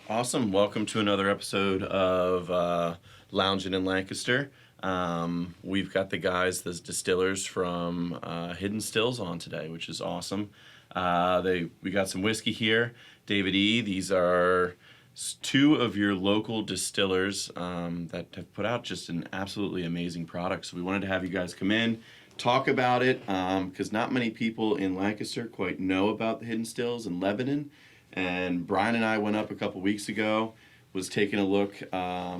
Awesome. Welcome to another episode of Lounging in Lancaster. We've got the guys, the distillers from Hidden Stills on today, which is awesome. We got some whiskey here. David E. These are two of your local distillers that have put out just an absolutely amazing product. So we wanted to have you guys come in, talk about it, because not many people in Lancaster quite know about the Hidden Stills in Lebanon. And Brian and I went up a couple weeks ago, was taking a look.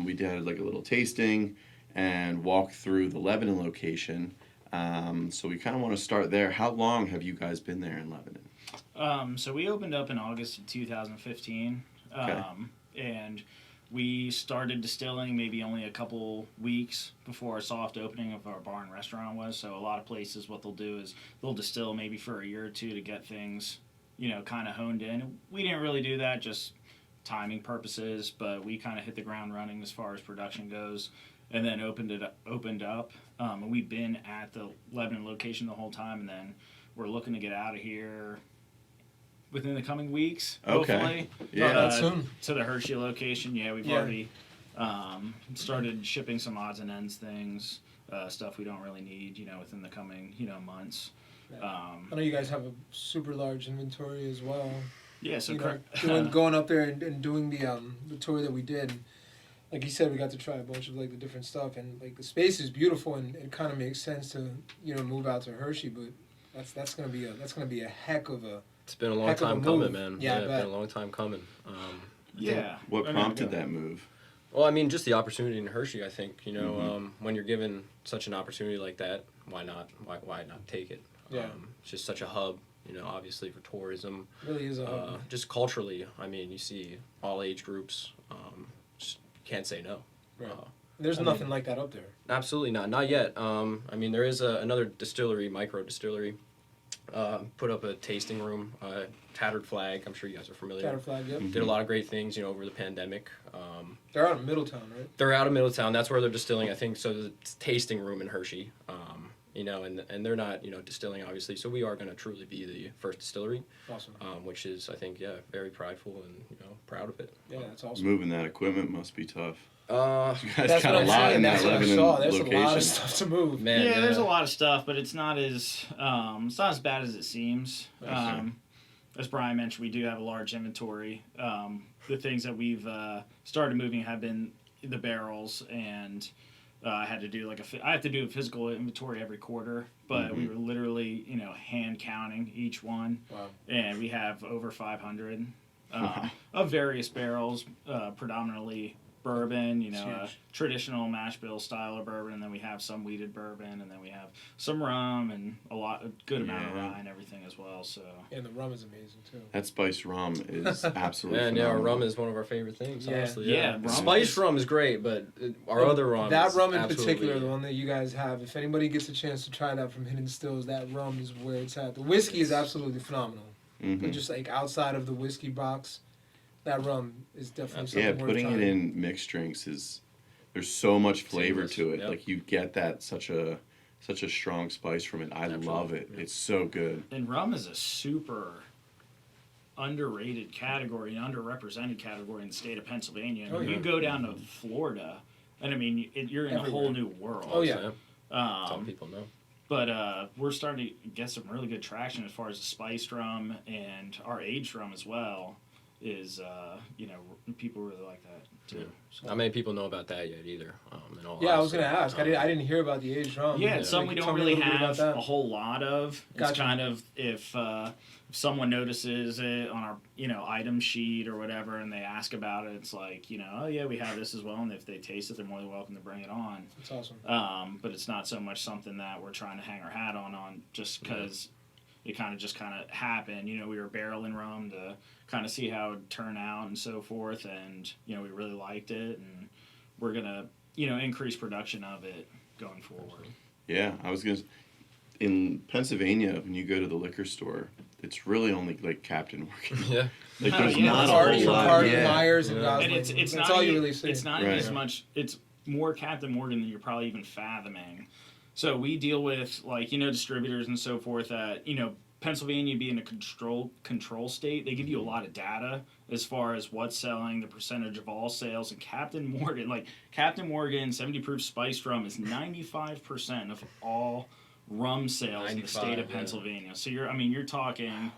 We did like a little tasting and walked through the Lebanon location. So we kind of want to start there. How long have you guys been there in Lebanon? So we opened up in August of 2015. Okay. And we started distilling maybe only a couple weeks before our soft opening of our bar and restaurant was. So a lot of places, what they'll do is they'll distill maybe for a year or two to get things, kind of honed in. We didn't really do that, just timing purposes, but we kind of hit the ground running as far as production goes, and then opened up. And we've been at the Lebanon location the whole time, and then we're looking to get out of here within the coming weeks, hopefully. Yeah, soon. To the Hershey location. Yeah, we've already started shipping some odds and ends things, stuff we don't really need, within the coming, months. I know you guys have a super large inventory as well. Yeah, so going up there and doing the tour that we did. Like you said, we got to try a bunch of like the different stuff, and like the space is beautiful, and it kind of makes sense to move out to Hershey, but that's gonna be a heck of a. It's been a long time coming, man. Yeah, it's been a long time coming. What prompted that move? Well, I mean, just the opportunity in Hershey. I think when you're given such an opportunity like that, why not? Why not take it? Yeah. It's just such a hub. Obviously for tourism. It really is a hub. Just culturally, I mean, you see all age groups. Just can't say no. Right. There's nothing like that up there. Absolutely not yet. I mean, there is another distillery, micro distillery. Put up a tasting room, Tattered Flag. I'm sure you guys are familiar. Tattered Flag, yep. Did a lot of great things, over the pandemic. They're out of Middletown, right? They're out of Middletown. That's where they're distilling, I think. So there's a tasting room in Hershey, and they're not, distilling, obviously. So we are going to truly be the first distillery. Awesome. Which is, I think, very prideful and, proud of it. Yeah, that's awesome. Moving that equipment must be tough. You guys got a lot in that Lebanon There's location. a lot of stuff to move. Man, yeah, there's a lot of stuff, but it's not as bad as it seems. As Brian mentioned, we do have a large inventory. The things that we've started moving have been the barrels, and I have to do a physical inventory every quarter, but we were literally hand counting each one. Wow. And we have over 500 of various barrels, predominantly bourbon, traditional mash bill style of bourbon, and then we have some wheated bourbon, and then we have some rum and a good amount of rye and everything as well. So and the rum is amazing too. That spiced rum is absolutely Man, phenomenal. our rum is one of our favorite things, honestly. Yeah, Spiced rum is great, but our other rum That is rum in absolutely... particular, the one that you guys have, if anybody gets a chance to try that from Hidden Stills, that rum is where it's at. The whiskey is absolutely phenomenal. But just like outside of the whiskey box, that rum is definitely something worth putting trying. it in mixed drinks there's so much flavor to it. Yep. Like you get that such a strong spice from it. I love it. It's so good. And rum is a super underrated category, an underrepresented category in the state of Pennsylvania. You go down to Florida, and I mean, you're in a whole new world. Oh yeah. Some people know. But we're starting to get some really good traction as far as the spiced rum and our aged rum as well. Is people really like that too. So. Not many people know about that yet either. I was gonna ask. I didn't hear about the aged rum. Yeah, some we don't really have a whole lot of. Gotcha. It's kind of if someone notices it on our item sheet or whatever, and they ask about it, it's like oh yeah, we have this as well, and if they taste it, they're more than welcome to bring it on. That's awesome. But it's not so much something that we're trying to hang our hat on just because. It kind of happened. We were barreling rum to kind of see how it would turn out and so forth, and we really liked it, and we're gonna increase production of it going forward. Yeah, I was gonna. In Pennsylvania, when you go to the liquor store, it's really only like Captain working. Yeah. Like there's not a Hardy, whole lot. Hardy, Myers, and Gosling. And it's That's not all you really see. It's not as much. It's more Captain Morgan than you're probably even fathoming. So we deal with distributors and so forth that Pennsylvania being a control state, they give you a lot of data as far as what's selling, the percentage of all sales, and Captain Morgan 70 proof spiced rum is 95% of all rum sales in the state of Pennsylvania. So you're talking.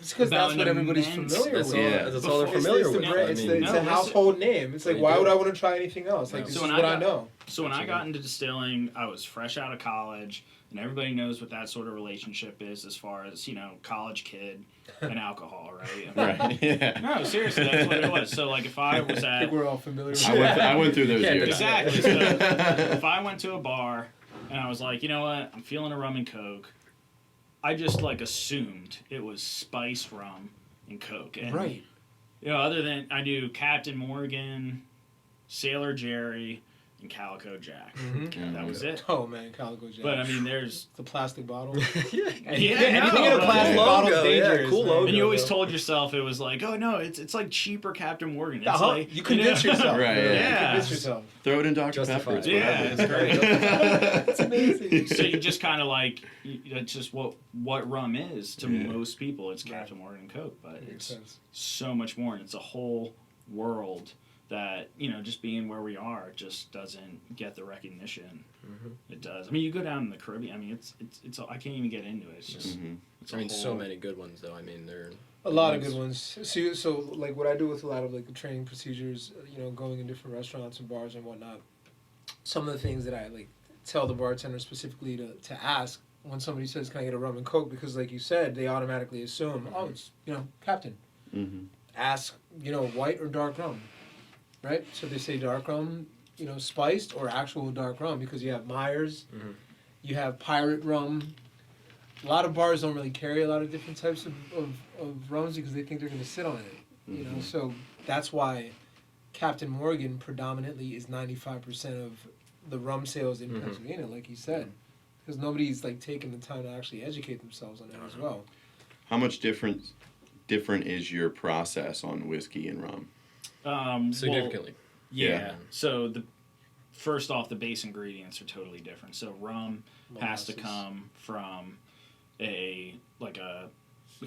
It's because that's what everybody's familiar with. That's all they're familiar with. It's a household name. It's like, why would I want to try anything else? Like, this is what I know. So when I got into distilling, I was fresh out of college, and everybody knows what that sort of relationship is as far as, college kid and alcohol, right? Right. Yeah. No, seriously, that's what it was. So, like, if I was I at... think we're all familiar with I went through those years. Exactly. So, if I went to a bar, and I was like, you know what, I'm feeling a rum and Coke, I just, assumed it was spiced rum and Coke. And, right. Other than, I knew Captain Morgan, Sailor Jerry, and Calico Jack. Mm-hmm. That was it. Oh, man, Calico Jack. But, I mean, there's... The plastic bottle. Anything in a plastic bottle is dangerous. Cool logo. And you always told yourself it was like, oh, no, it's like cheaper Captain Morgan. It's like... You convince yourself. Right, You yeah. convince yourself. Throw it in Dr. Justified. Pepper. It's Yeah, whatever. it's great. It's amazing. So you just kind of it's just what rum is to most people. It's Captain Morgan and Coke, but Makes it's sense. so much more. And it's a whole world that, just being where we are just doesn't get the recognition it does. I mean, you go down in the Caribbean, I mean, it's I can't even get into it. It's just, it's a whole... so many good ones, though. I mean, they're... A lot of good ones. So like what I do with a lot of the training procedures, going in different restaurants and bars and whatnot, some of the things that I tell the bartender specifically to ask when somebody says, can I get a rum and Coke? Because like you said, they automatically assume, oh, it's, Captain. Mm-hmm. Ask, white or dark rum, right? So they say dark rum, spiced or actual dark rum, because you have Myers, you have pirate rum. A lot of bars don't really carry a lot of different types of rums because they think they're going to sit on it, So that's why Captain Morgan predominantly is 95% of the rum sales in Pennsylvania, like you said, because nobody's taking the time to actually educate themselves on that as well. How much different is your process on whiskey and rum? Significantly. Yeah. So first off, the base ingredients are totally different. So rum has to come from it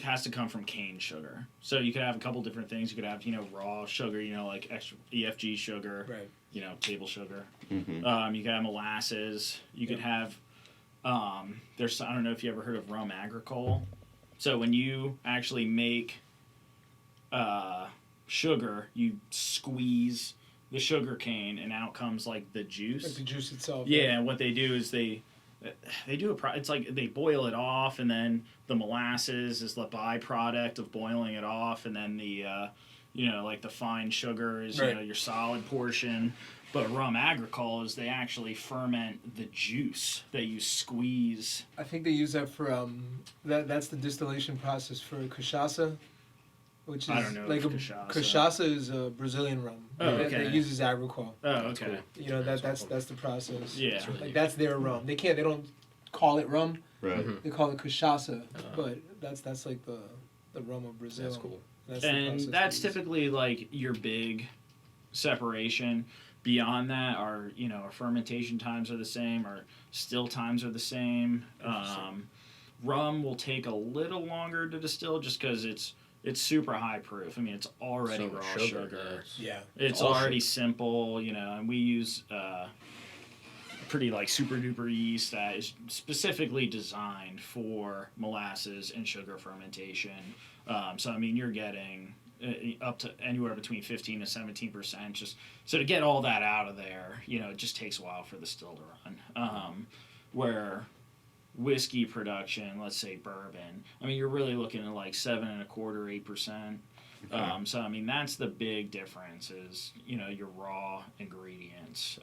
has to come from cane sugar. So you could have a couple different things. You could have, raw sugar, like extra EFG sugar, right. Table sugar. Mm-hmm. You could have molasses. You could have, I don't know if you ever heard of rum agricole. So when you actually make sugar, you squeeze the sugar cane and out comes the juice. Like the juice itself. Yeah, and what they do is they do it's like they boil it off, and then the molasses is the byproduct of boiling it off, and then the the fine sugar is your solid portion. But rum agricole is they actually ferment the juice that you squeeze. I think they use that for that's the distillation process for cachaça, which is I don't know cachaça. Cachaça is a Brazilian rum. Oh, okay. That uses agricole. Oh, okay. That's the process. Yeah. That's their rum. They don't call it rum. Right. They call it cachaça, but that's like the rum of Brazil. That's cool. That's typically your big separation. Beyond that, our fermentation times are the same, our still times are the same. Rum will take a little longer to distill just because it's super high proof. I mean, it's already raw sugar. Yeah. It's already simple, and we use pretty super duper yeast that is specifically designed for molasses and sugar fermentation. So I mean, you're getting up to anywhere between 15 to 17%. Just so to get all that out of there, it just takes a while for the still to run. Where whiskey production, let's say bourbon, I mean, you're really looking at 7.25%, 8%. Okay. So I mean, that's the big difference is your raw ingredients.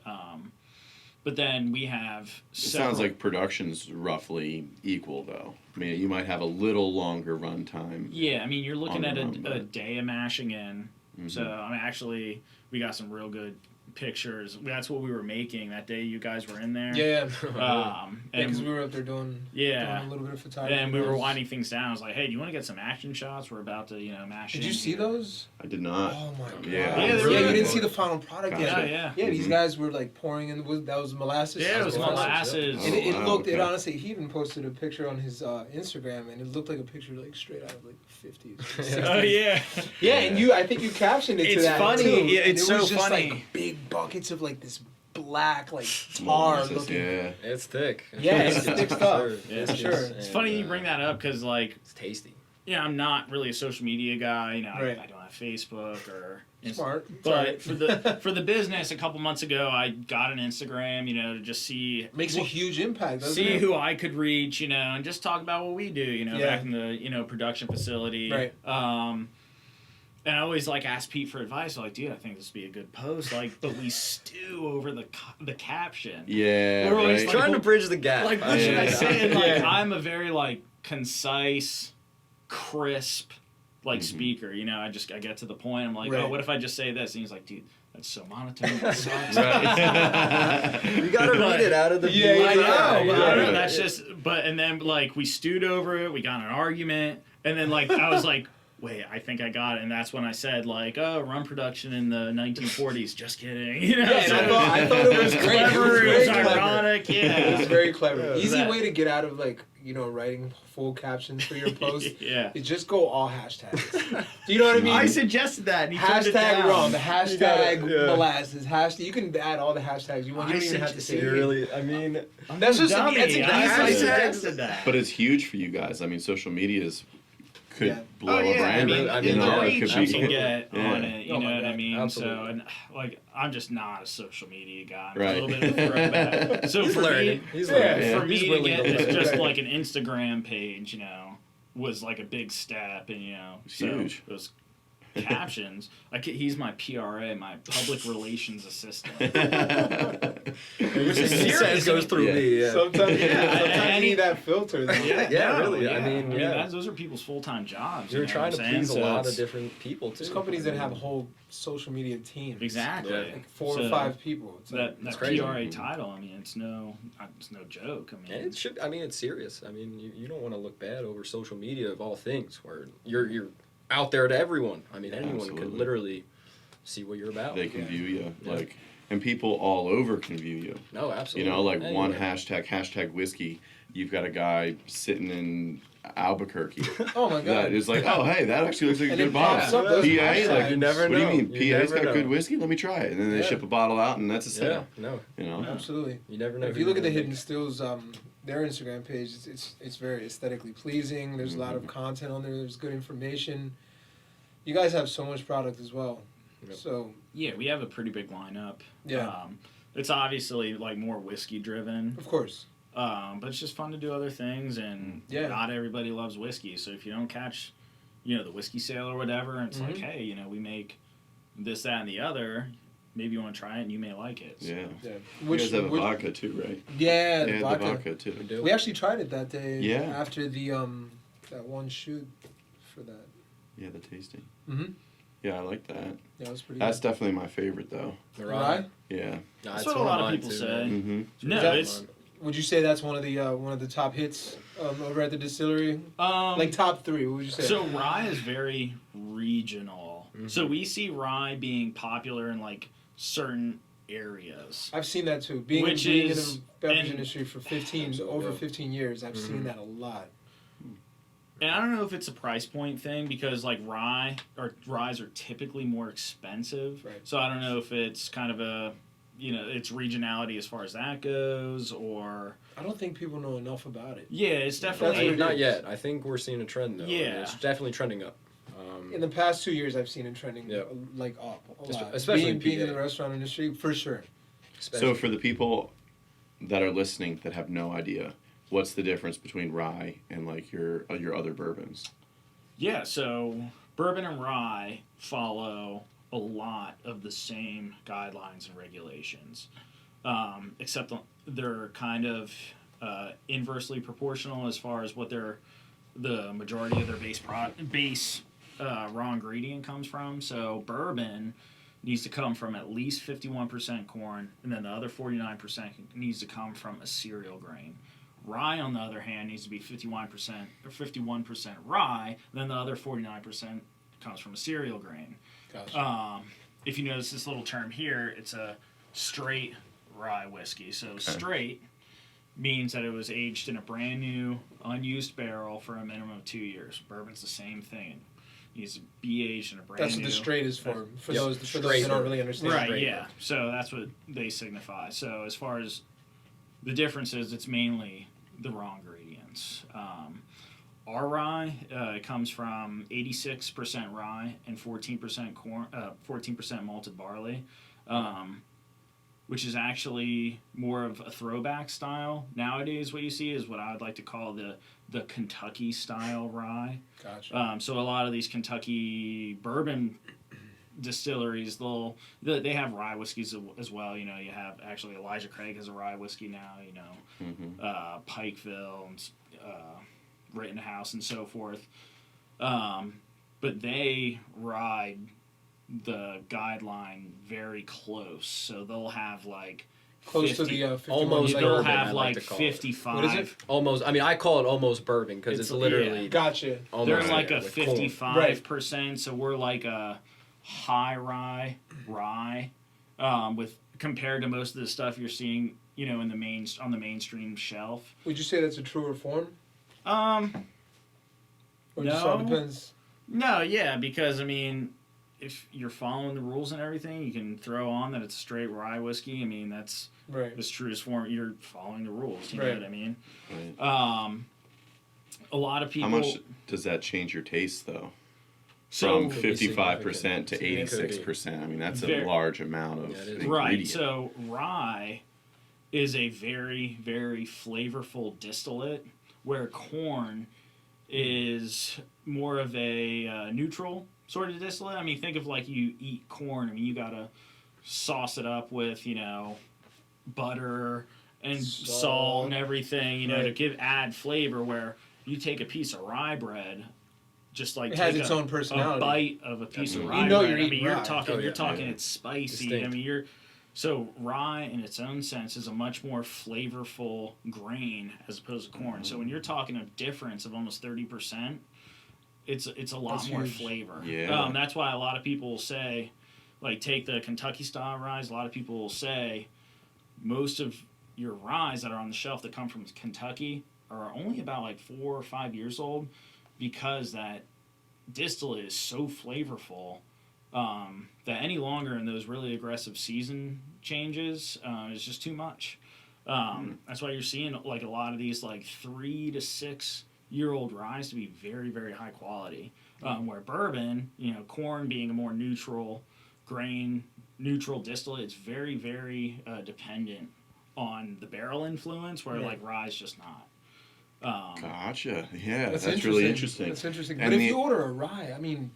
But then we have It sounds like production's roughly equal, though. I mean, you might have a little longer run time. Yeah, I mean, you're looking at rum, a day of mashing in. Mm-hmm. So, I mean, actually, we got some real good pictures. That's what we were making that day you guys were in there. Yeah. And Because we were up there doing yeah, doing a little bit of photography. and we were winding things down. I was like, hey, do you want to get some action shots? We're about to, mash. Did in you see here. those? I did not. Oh my god! Yeah. Yeah, Yeah, they were you really didn't cool. see the final product Gotcha. yet. Yeah. Yeah, these Mhm. guys were like pouring in. That was molasses. Yeah, it was molasses. And it Oh, wow, looked. It okay. honestly, he even posted a picture on his Instagram, and it looked like a picture like straight out of like the 50s. 60s. Oh yeah. Yeah, and I think you captioned it to It's that funny. too. Yeah, And it's it was so just funny. like big buckets of like this black like tar Molasses, looking. yeah. It's thick. Yeah, it's thick stuff. Yeah, for sure. It's funny you bring that up because like It's tasty. I'm not really a social media guy. Right. I don't have Facebook or Smart. But for the business, a couple months ago, I got an Instagram, to just see Makes a huge impact. Doesn't see it? who I could reach, and just talk about what we do, Yeah. back in the production facility. Right. And I always ask Pete for advice. I'm like, dude, I think this would be a good post. But we stew over the caption. Yeah, We're always right. Trying to bridge the gap. Like, what should I Yeah. say? And Yeah. I'm a very concise, crisp, Mhm. speaker. I get to the point. I'm like, Right. oh, what if I just say this? And he's like, dude, that's so monotone. That sucks. Right. You gotta read it out of the Yeah, blue I yeah, know, eye. but I don't know. yeah. That's just. But and then we stewed over it. We got in an argument, and then I was like, wait, I think I got it. And that's when I said oh, rum production in the 1940s. Just kidding. Yeah, and so I thought it was great. clever. It was very clever. ironic. It Yeah. was very clever. Yeah. Easy That- way to get out of writing full captions for your post Yeah. is just go all hashtags. Do you know what I mean? I suggested that. And he turned it Hashtag down. rum, hashtag yeah. molasses, hashtag. You can add all the hashtags you want. You I don't even said have to say you it. Really, I mean, That's just Dummy. that's a I easy suggested that. But it's huge for you guys. I mean, social media could Yeah. blow Oh, a yeah, brand. I mean, the yeah, reach it could you be. can get Yeah. on it, you Oh know my what I God, mean? absolutely. So, and I'm just not a social media guy. I'm Right. a little bit of a throwback. So he's for learning. me, He's Yeah. learning. for me He's to willing get to learn. just an Instagram page, was a big step, and It's so huge. those captions. He's my PRA, my public relations assistant. Which is serious. goes through Yeah. me. Yeah. Sometimes, Yeah, sometimes and you need that filter. Though. Yeah, really. I mean, yeah. those are people's full-time jobs. You're you know trying what to I'm saying? please a So lot it's- of different people too. There's companies that have whole social media teams. Exactly. Yeah. Like 4 So or 5 people. It's That It's crazy. PRA title, it's no joke. And it should. I mean, it's serious. I mean, you don't want to look bad over social media of all things, where you're out there to everyone. I mean, anyone Absolutely. can literally see what you're about. They can view you, Yeah. and people all over can view you. No, absolutely. One Anyway. hashtag whiskey. You've got a guy sitting in Albuquerque. Oh my god. That is oh, hey, that actually looks like a And good it pops bottle. up those PA, hashtags. You never what know. do you mean? You PA's never got know. good whiskey? Let me try it. And then they Yeah. ship a bottle out, and that's a Yeah, sale. no, Absolutely. you never know. If who you look at the you're Hidden gonna Stills, their Instagram page, it's very aesthetically pleasing. There's a lot of content on there. There's good information. You guys have so much product as well. Yep. So Yeah, we have a pretty big lineup. Yeah. It's obviously more whiskey driven, of course, but it's just fun to do other things, and Yeah. not everybody loves whiskey. So if you don't catch, the whiskey sale or whatever, it's like, hey, we make this, that, and the other. Maybe you want to try it, and you may like it. So. Yeah. yeah. You guys have a vodka too, right? Yeah, They the had vodka. the vodka too. We do. We actually tried it that day. Yeah. After the that one shoot for that. Yeah, the tasting. Mm-hmm. Yeah, I like that. Yeah, it was pretty. That's good. definitely my favorite though. The Rye? Yeah. Nah, That's it's what a one of lot of mine, people too, say. man. Mm-hmm. No, That- it's Would you say that's one of the top hits over at the distillery? Like top 3, what would you say? So rye is very regional. Mm-hmm. So we see rye being popular in certain areas. I've seen that too. Being in Which the is- beverage and- industry for Absolutely. over 15 years, I've seen Mhm. that a lot. And I don't know if it's a price point thing because ryes are typically more expensive. Right. So I don't know if it's kind of a it's regionality as far as that goes, or I don't think people know enough about it. yeah, it's That's definitely what it Not is. yet. I think we're seeing a trend though. Yeah. It's definitely trending up. In the past 2 years, I've seen it trending Yeah. up a lot. Especially being in PA. the restaurant industry, for sure. So for the people that are listening that have no idea, what's the difference between rye and your other bourbons? Yeah, so bourbon and rye follow a lot of the same guidelines and regulations, except they're kind of inversely proportional as far as what the majority of their base raw ingredient comes from. So bourbon needs to come from at least 51% corn, and then the other 49% needs to come from a cereal grain. Rye, on the other hand, needs to be 51% or 51% rye, and then the other 49% comes from a cereal grain. Gotcha. If you notice this little term here, it's a straight rye whiskey. So straight means that it was aged in a brand new, unused barrel for a minimum of 2 years. Bourbon's the same thing. It needs to be aged in a brand That's new. what the straight is for. For Yep, those that straight don't really understand. Right, straight yeah. So that's what they signify. So as far as the difference is, it's mainly the raw ingredients. Our rye comes from 86% rye and 14% corn, 14% malted barley, which is actually more of a throwback style. Nowadays, what you see is what I would like to call the Kentucky style rye. Gotcha. So a lot of these Kentucky bourbon distilleries, they have rye whiskeys as well. You know, you have actually Elijah Craig has a rye whiskey now. You know, Pikeville and Rittenhouse and so forth. But they ride the guideline very close, so they'll have like Close 50, to the 51 almost like- they'll bourbon, have I like like to call it. 55. What is it? Almost. I mean, I call it almost bourbon because It's- it's literally yeah. Gotcha. almost They're like a with corn. 55%, so we're like a high rye, with compared to most of the stuff you're seeing, you know, in the on the mainstream shelf. Would you say that's a truer form? Um, Or just all No. depends? no, yeah, because I mean, if you're following the rules and everything, you can throw on that it's straight rye whiskey. I mean, that's Right. the truest form. You're following the rules. You Right. know what I mean? Right. A lot of people. How much does that change your taste, though? So From 55% to It could be. 86%. I mean, that's a Very- large amount of Yeah, it is. ingredient. right. So rye is a very, very flavorful distillate, where corn is more of a neutral sort of distillate. I mean, think of like you eat corn. I mean, you gotta sauce it up with, you know, butter and salt and everything, you know, Right. to add flavor. Where you take a piece of rye bread, just like It has take its a, own personality. a bite of a piece of Absolutely. rye You know bread. you're I mean, eating you're rye. talking, Oh, you're yeah. talking, Yeah. it's spicy. Distinct. I mean, so rye in its own sense is a much more flavorful grain as opposed to corn. So when you're talking a difference of almost 30%, it's a lot That's more huge. flavor. Yeah. That's why a lot of people will say, like, take the Kentucky style rye. A lot of people will say most of your rye that are on the shelf that come from Kentucky are only about like 4 or 5 years old, because that distillate is so flavorful that any longer in those really aggressive season changes is just too much. That's why you're seeing like a lot of these like 3 to 6 year old rye to be very, very high quality. Where bourbon, you know, corn being a more neutral grain, neutral distillate, it's very, very dependent on the barrel influence, where Yeah. like rye is just not. Gotcha. Yeah, that's interesting. really interesting. That's interesting. And But if the- you order a rye, I mean,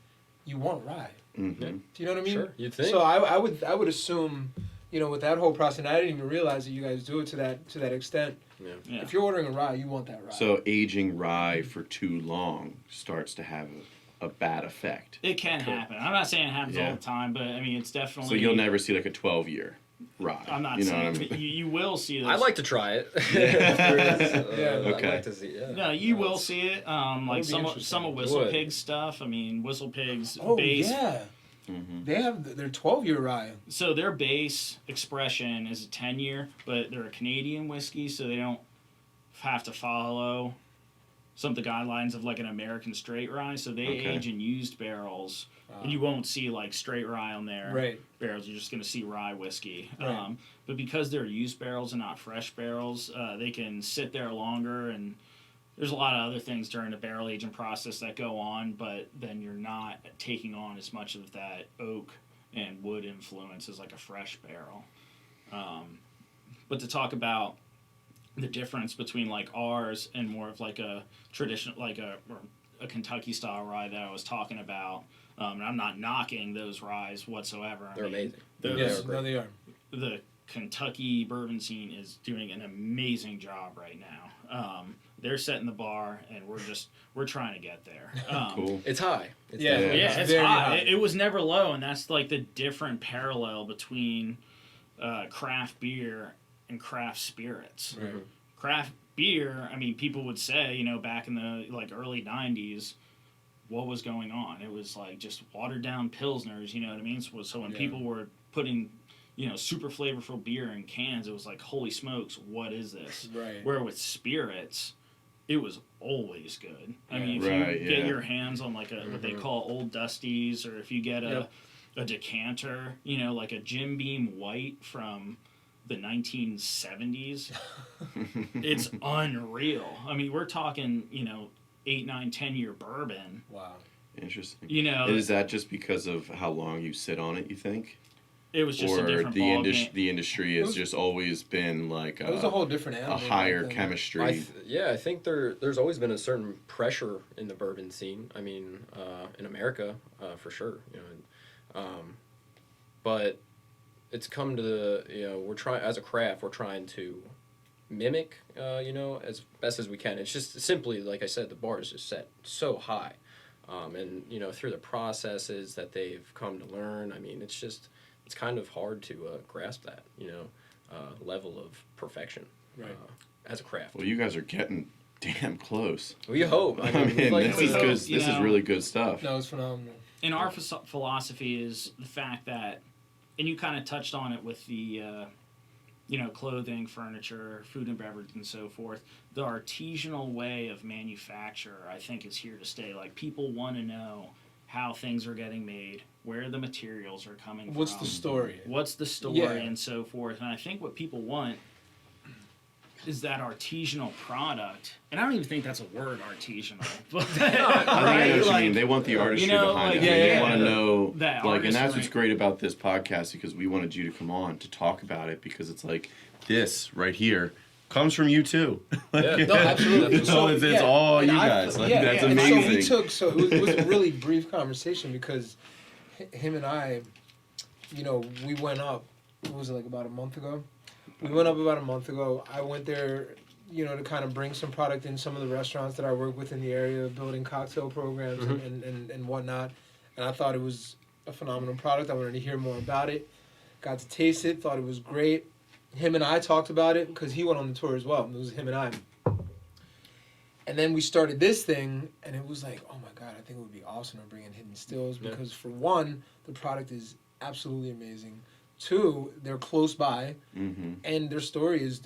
you want rye. Mhm. Do you know what I mean? Sure, you'd think. So I would assume, you know, with that whole process, and I didn't even realize that you guys do it to that extent. Yeah. If you're ordering a rye, you want that rye. So aging rye for too long starts to have a bad effect. It can happen. I'm not saying it happens Yeah. all the time, but I mean, it's definitely. So you'll never see like a 12-year rye. I'm not you know saying what I mean? you will see those. I'd like to try it. Yeah. Okay. I'd like to see. Yeah. No, you will see it. would Like be some interesting. of Whistle Would. Pig's stuff. I mean, Whistle Pig's oh base. yeah, Mhm. they have their 12-year rye. So their base expression is a 10-year, but they're a Canadian whiskey, so they don't have to follow some of the guidelines of like an American straight rye. So they Okay. age in used barrels, and you won't see like straight rye on their Right. barrels. You're just going to see rye whiskey. Right. But because they're used barrels and not fresh barrels, they can sit there longer, and there's a lot of other things during the barrel aging process that go on, but then you're not taking on as much of that oak and wood influence as like a fresh barrel. But to talk about the difference between like ours and more of like a traditional, like a Kentucky style rye that I was talking about, and I'm not knocking those ryes whatsoever. They're amazing. those- Yes, great. no, they are. The Kentucky bourbon scene is doing an amazing job right now. they're setting the bar, and we're trying to get there. Cool. It's high. It's Yeah. definitely Yeah, high. it's very high. high. It was never low, and that's like the different parallel between craft beer and craft spirits. Right. Craft beer, I mean, people would say, back in the like early '90s, what was going on? It was like just watered down pilsners. You know what I mean? So when people were putting super flavorful beer in cans, it was like, holy smokes, what is this? Right. Where with spirits, it was always good. I mean, if Right, you get yeah. your hands on like what they call Old Dusties, or if you get a decanter, like a Jim Beam White from the 1970s, it's unreal. I mean, we're talking, 8, 9, 10-year bourbon. Wow. Interesting. Is that just because of how long you sit on it, you think? it was just Or a different the ballgame. the industry has just always been like It was a whole different a animal. higher back then. chemistry. I think there's always been a certain pressure in the bourbon scene. I mean, in America, for sure. But it's come to the we're trying as a craft. We're trying to mimic as best as we can. It's just simply like I said, the bar is just set so high, and through the processes that they've come to learn. I mean, it's kind of hard to grasp that level of perfection as a craft. Well, you guys are getting damn close. We hope. I I mean, mean, like, this we is hope, good. This is really good stuff. No, it's phenomenal. And our philosophy is the fact that, and you kind of touched on it with the, clothing, furniture, food and beverage, and so forth. The artisanal way of manufacture, I think, is here to stay. Like, people want to know how things are getting made, where the materials are coming from. What's the story? What's the story, Yeah. and so forth. And I think what people want is that artisanal product. And I don't even think that's a word, artisanal. But, I know what you mean. They want the artistry behind it. They want to know, that and that's artistry. what's great about this podcast, because we wanted you to come on to talk about it, because it's like this right here comes from you too. Yeah. No, absolutely. it's all you guys. Like, that's and amazing. So it was a really brief conversation, because him and I, we went up. What was it, like about a month ago? We went up about a month ago. I went there, to kind of bring some product in some of the restaurants that I work with in the area, building cocktail programs and whatnot. And I thought it was a phenomenal product. I wanted to hear more about it. Got to taste it. Thought it was great. Him and I talked about it because he went on the tour as well. It was him and I. And then we started this thing, and it was like, oh my God, I think it would be awesome to bring in Hidden Stills, because for one, the product is absolutely amazing. Two, they're close by, and their story is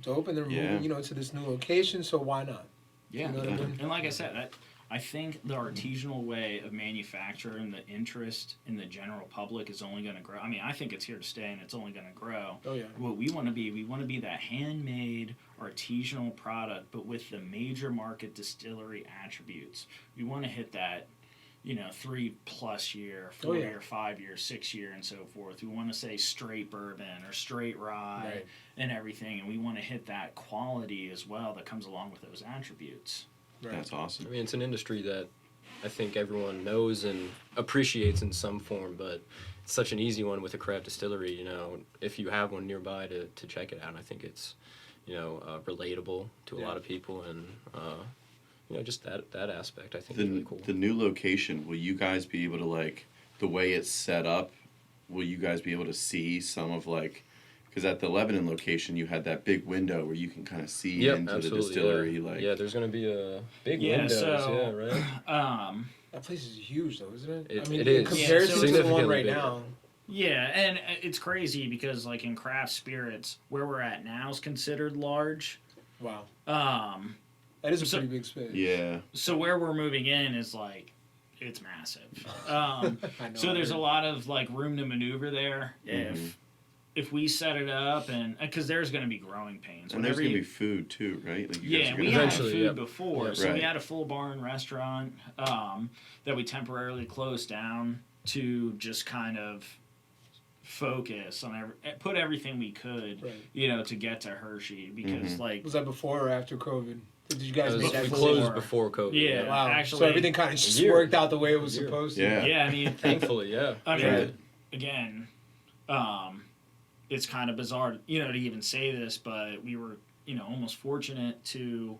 dope, and they're moving, to this new location, so why not? Yeah, You know what I mean? and like I said, I think the artisanal way of manufacturing, the interest in the general public is only going to grow. I mean, I think it's here to stay, and it's only going to grow. Oh, yeah. What we want to be that handmade, artisanal product, but with the major market distillery attributes. We want to hit that, 3+ year, 4 year, 5 year, 6 year, and so forth. We want to say straight bourbon or straight rye and everything, and we want to hit that quality as well that comes along with those attributes. Right. That's awesome. I mean, it's an industry that I think everyone knows and appreciates in some form, but it's such an easy one with a craft distillery. If you have one nearby to check it out, I think it's relatable to a lot of people, and just that aspect I think is really cool. The new location, will you guys be able to, like, the way it's set up, will you guys be able to see some of, like, because at the Lebanon location you had that big window where you can kind of see into the distillery, there's going to be a big Yeah, windows, so, right? That place is huge, though, isn't it? It in is. comparison to the one Significantly right bigger. now. Yeah, and it's crazy because, like, in craft spirits, where we're at now is considered large. Wow. That is a pretty big space. Yeah. So where we're moving in is, like, it's massive. So there's a lot of, like, room to maneuver there if we set it up, and because there's going to be growing pains. And there's going to be food too, right? Like, you guys are we gonna had have- food before. Yeah. So we Right. had a full barn restaurant that we temporarily closed down to just kind of focus on put everything we could, to get to Hershey, because like, Was that before or after COVID? Did you guys make that We before. closed before COVID. Yeah. Wow. Actually, so everything kind of just year. worked out the way it was A year. supposed to. Yeah. yeah, I mean, Thankfully, yeah. I mean, Right. again, it's kind of bizarre, to even say this, but we were, almost fortunate to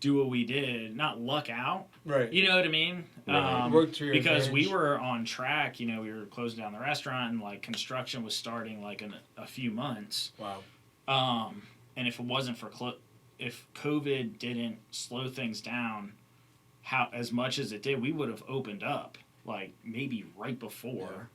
do what we did, not luck out. Right. You know what I mean? Right. Worked to your Because we advantage. were on track. You know, we were closing down the restaurant, and like construction was starting like in a few months. Wow. And if it wasn't for if COVID didn't slow things down, as much as it did, we would have opened up like maybe right before.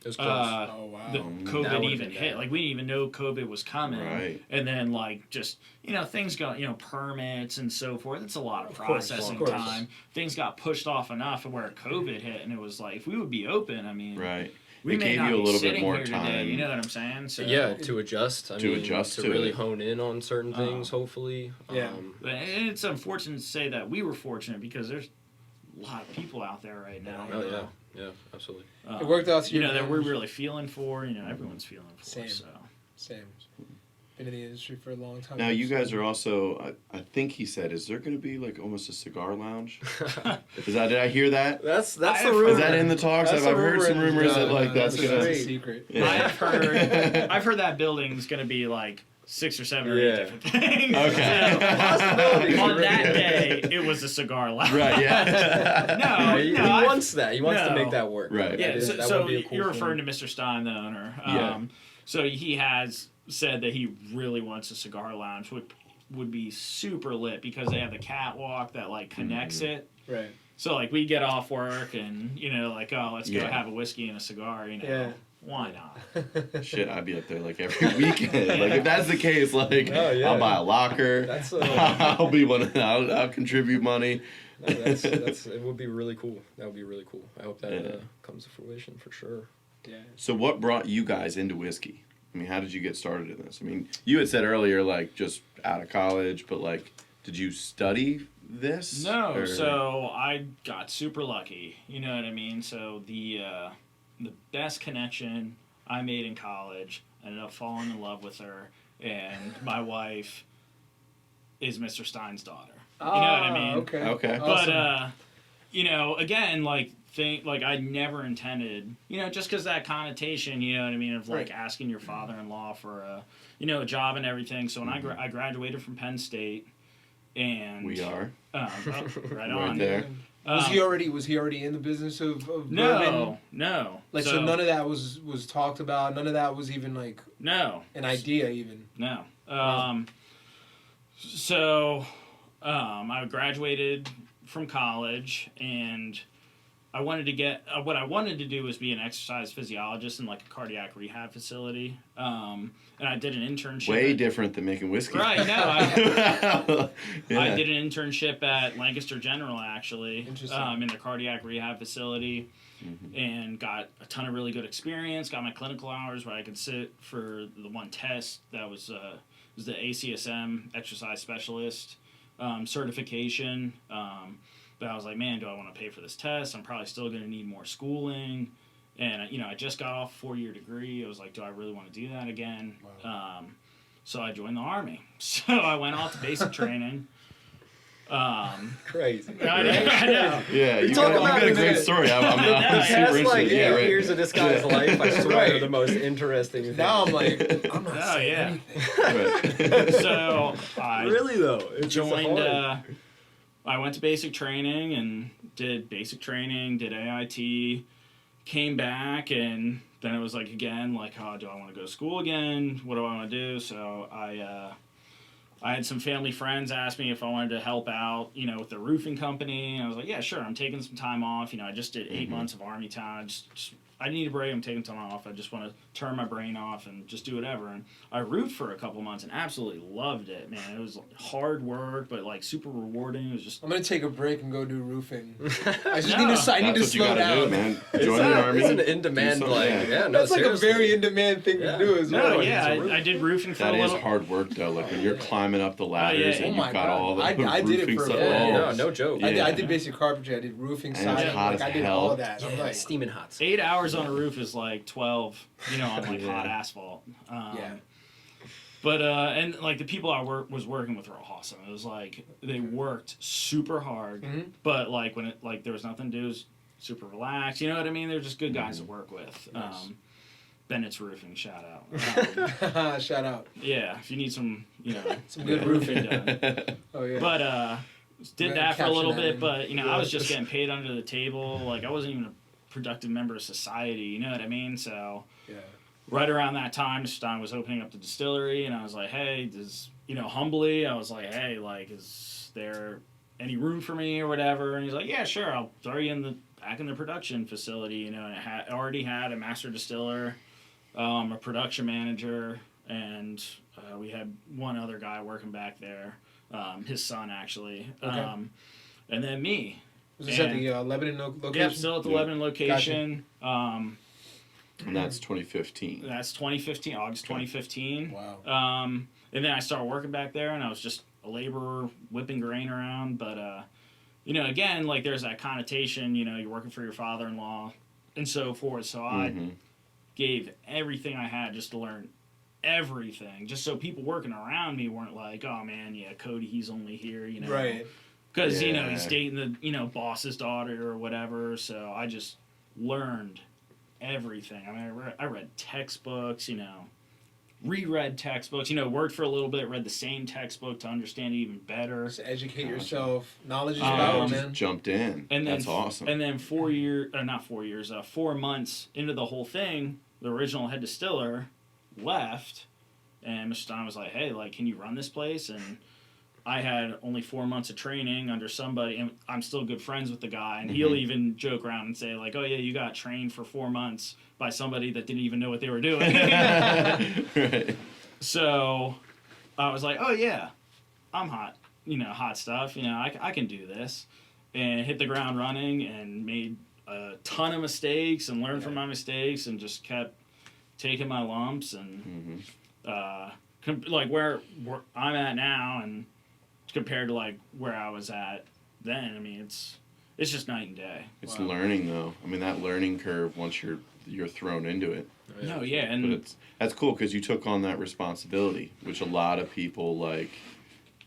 It was close. Oh wow. The That COVID would've even been hit. bad. Like we didn't even know COVID was coming. Right. And then like just things got permits and so forth. It's a lot of Of course, processing of course. time. Things got pushed off enough where COVID hit, and it was like if we would be open, I mean, Right. we It may gave not you a be little bit sitting more here time. today. You know what I'm saying? So Yeah, to adjust. I To mean, adjust to to really it. hone in on certain things. Hopefully. Yeah. But it's unfortunate to say that we were fortunate because there's a lot of people out there right now. Oh yeah. Yeah. Absolutely. It worked out to your that we're advantage. really feeling for. Everyone's feeling for. Same. So. Same. Been in the industry for a long time. Now you guys are also. I think he said, is there going to be like almost a cigar lounge? Did I hear that? That's I the have- rumor. Is that in the talks? That's I've a heard rumor some in- rumors that no, like no, that's that's gonna. a great. secret. Yeah. I've heard that building's going to be like 6 or 7 or 8 Yeah. different things. Okay. Possibilities, On really. that day, it was a cigar lounge. Right. Yeah. No, he I- wants that. He wants to No. make that work. Right. Yeah, That is- so, that so would be a cool you're thing. referring to Mr. Stein, the owner. Yeah. So he has said that he really wants a cigar lounge, which would be super lit because they have the catwalk that like connects it. Right. So like we get off work and like, oh, let's go Yeah. have a whiskey and a cigar. Yeah. Why not? Shit, I'd be up there like every weekend. Like if that's the case, like Oh, yeah. I'll buy a locker. That's I'll be one. I'll contribute money. No, that's it would be really cool. That would be really cool. I hope that Yeah. comes to fruition for sure. Yeah. So what brought you guys into whiskey? I mean, how did you get started in this? I mean, you had said earlier like just out of college, but like, did you study this? No, or- so I got super lucky. You know what I mean? So the best connection I made in college, I ended up falling in love with her, and my wife is Mr. Stein's daughter. You know what I mean? Okay. Okay. Awesome. But again, like I never intended, just because that connotation, you know what I mean, of like Right. asking your father-in-law for a job and everything. So when I graduated from Penn State, and We are right on right there. Was he already in the business of bourbon? No. Like so none of that was talked about. None of that was even like No. an idea even. No. So I graduated from college, and I wanted to get what I wanted to do was be an exercise physiologist in like a cardiac rehab facility. And I did an internship. Way different than making whiskey. Right. No. Yeah. I did an internship at Lancaster General actually, Interesting. in the cardiac rehab facility, and got a ton of really good experience. Got my clinical hours where I could sit for the one test that was the ACSM exercise specialist certification. But I was like, man, do I want to pay for this test? I'm probably still going to need more schooling. And, I just got off a 4-year degree. I was like, do I really want to do that again? Wow. So I joined the Army. So I went off to basic training. Crazy. I know. Yeah, you talk got about a it, great man. story. I'm super That's interested. like yeah, right. years of this guy's life. I swear, Right. the most interesting thing. Now I'm like, I'm not Oh, saying yeah. anything. Right. So I Really though, it's joined. hard. I went to basic training and did basic training, did AIT, came back, and then it was like again, like, oh, do I want to go to school again? What do I want to do? So I had some family friends ask me if I wanted to help out, with the roofing company. And I was like, yeah, sure. I'm taking some time off. I just did 8 months of Army time. I need a break. I'm taking time off. I just want to turn my brain off and just do whatever. And I roofed for a couple months and absolutely loved it, man. It was hard work, but like super rewarding. It was just I'm gonna take a break and go do roofing. I just No. need to That's what you slow gotta down. do, man. Join the army. It's an in-demand, do like, something. yeah, no, That's like a seriously. very in-demand thing Yeah. to do as no, well. yeah. It's a roof. I did roofing for That a is little. hard work though. Like when you're climbing up the ladders yeah. and Oh you've my got God. all the I did it roofing for a stuff. while. Yeah, Oh. no joke. I did basic carpentry. I did roofing, And it's siding. hot Like as I did hell. all that. I'm Yeah, like, steaming hot. 8 hours on a roof is like 12, on like Yeah. hot asphalt. Yeah. But and like the people I was working with were awesome. It was like they worked super hard, but like when there was nothing to do, it was super relaxed. You know what I mean? They're just good guys to work with. Nice. Bennett's Roofing, shout out. Shout out. Yeah, if you need some, Some good roofing. done. Oh yeah. But did Gotta that for a little caption that bit, in. but Yeah. I was just getting paid under the table. Like, I wasn't even a productive member of society, you know what I mean? So Yeah. right around that time, Stein was opening up the distillery, and I was like, hey, humbly, I was like, hey, like, is there any room for me or whatever? And he's like, yeah, sure, I'll throw you back in the production facility, and it already had a master distiller, a production manager, and we had one other guy working back there, his son actually, Okay. and then me. Was this at the Lebanon location? Yeah, still at the Lebanon location. And that's 2015. That's 2015, August 2015. Wow. And then I started working back there, and I was just a laborer whipping grain around. But, again, like, there's that connotation, you're working for your father-in-law and so forth. So I gave everything I had just to learn everything, just so people working around me weren't like, oh, man, yeah, Cody, he's only here, Right. Because, he's dating the, boss's daughter or whatever. So I just learned everything. I mean, I read textbooks, reread textbooks, worked for a little bit, read the same textbook to understand it even better. Just educate yourself. Knowledge is power, just man. jumped in. And then, that's awesome. And then 4 months into the whole thing, the original head distiller left, and Mr. Stein was like, hey, like, can you run this place? And I had only 4 months of training under somebody, and I'm still good friends with the guy, and he'll even joke around and say, like, oh, yeah, you got trained for 4 months by somebody that didn't even know what they were doing. Right. So I was like, oh, yeah, I'm hot, hot stuff. I can do this. And hit the ground running and made a ton of mistakes and learned from my mistakes and just kept taking my lumps. And like where I'm at now and compared to like where I was at then, I mean, it's just night and day. It's learning though. I mean, that learning curve once you're thrown into it. No, yeah, and But that's cool because you took on that responsibility, which a lot of people like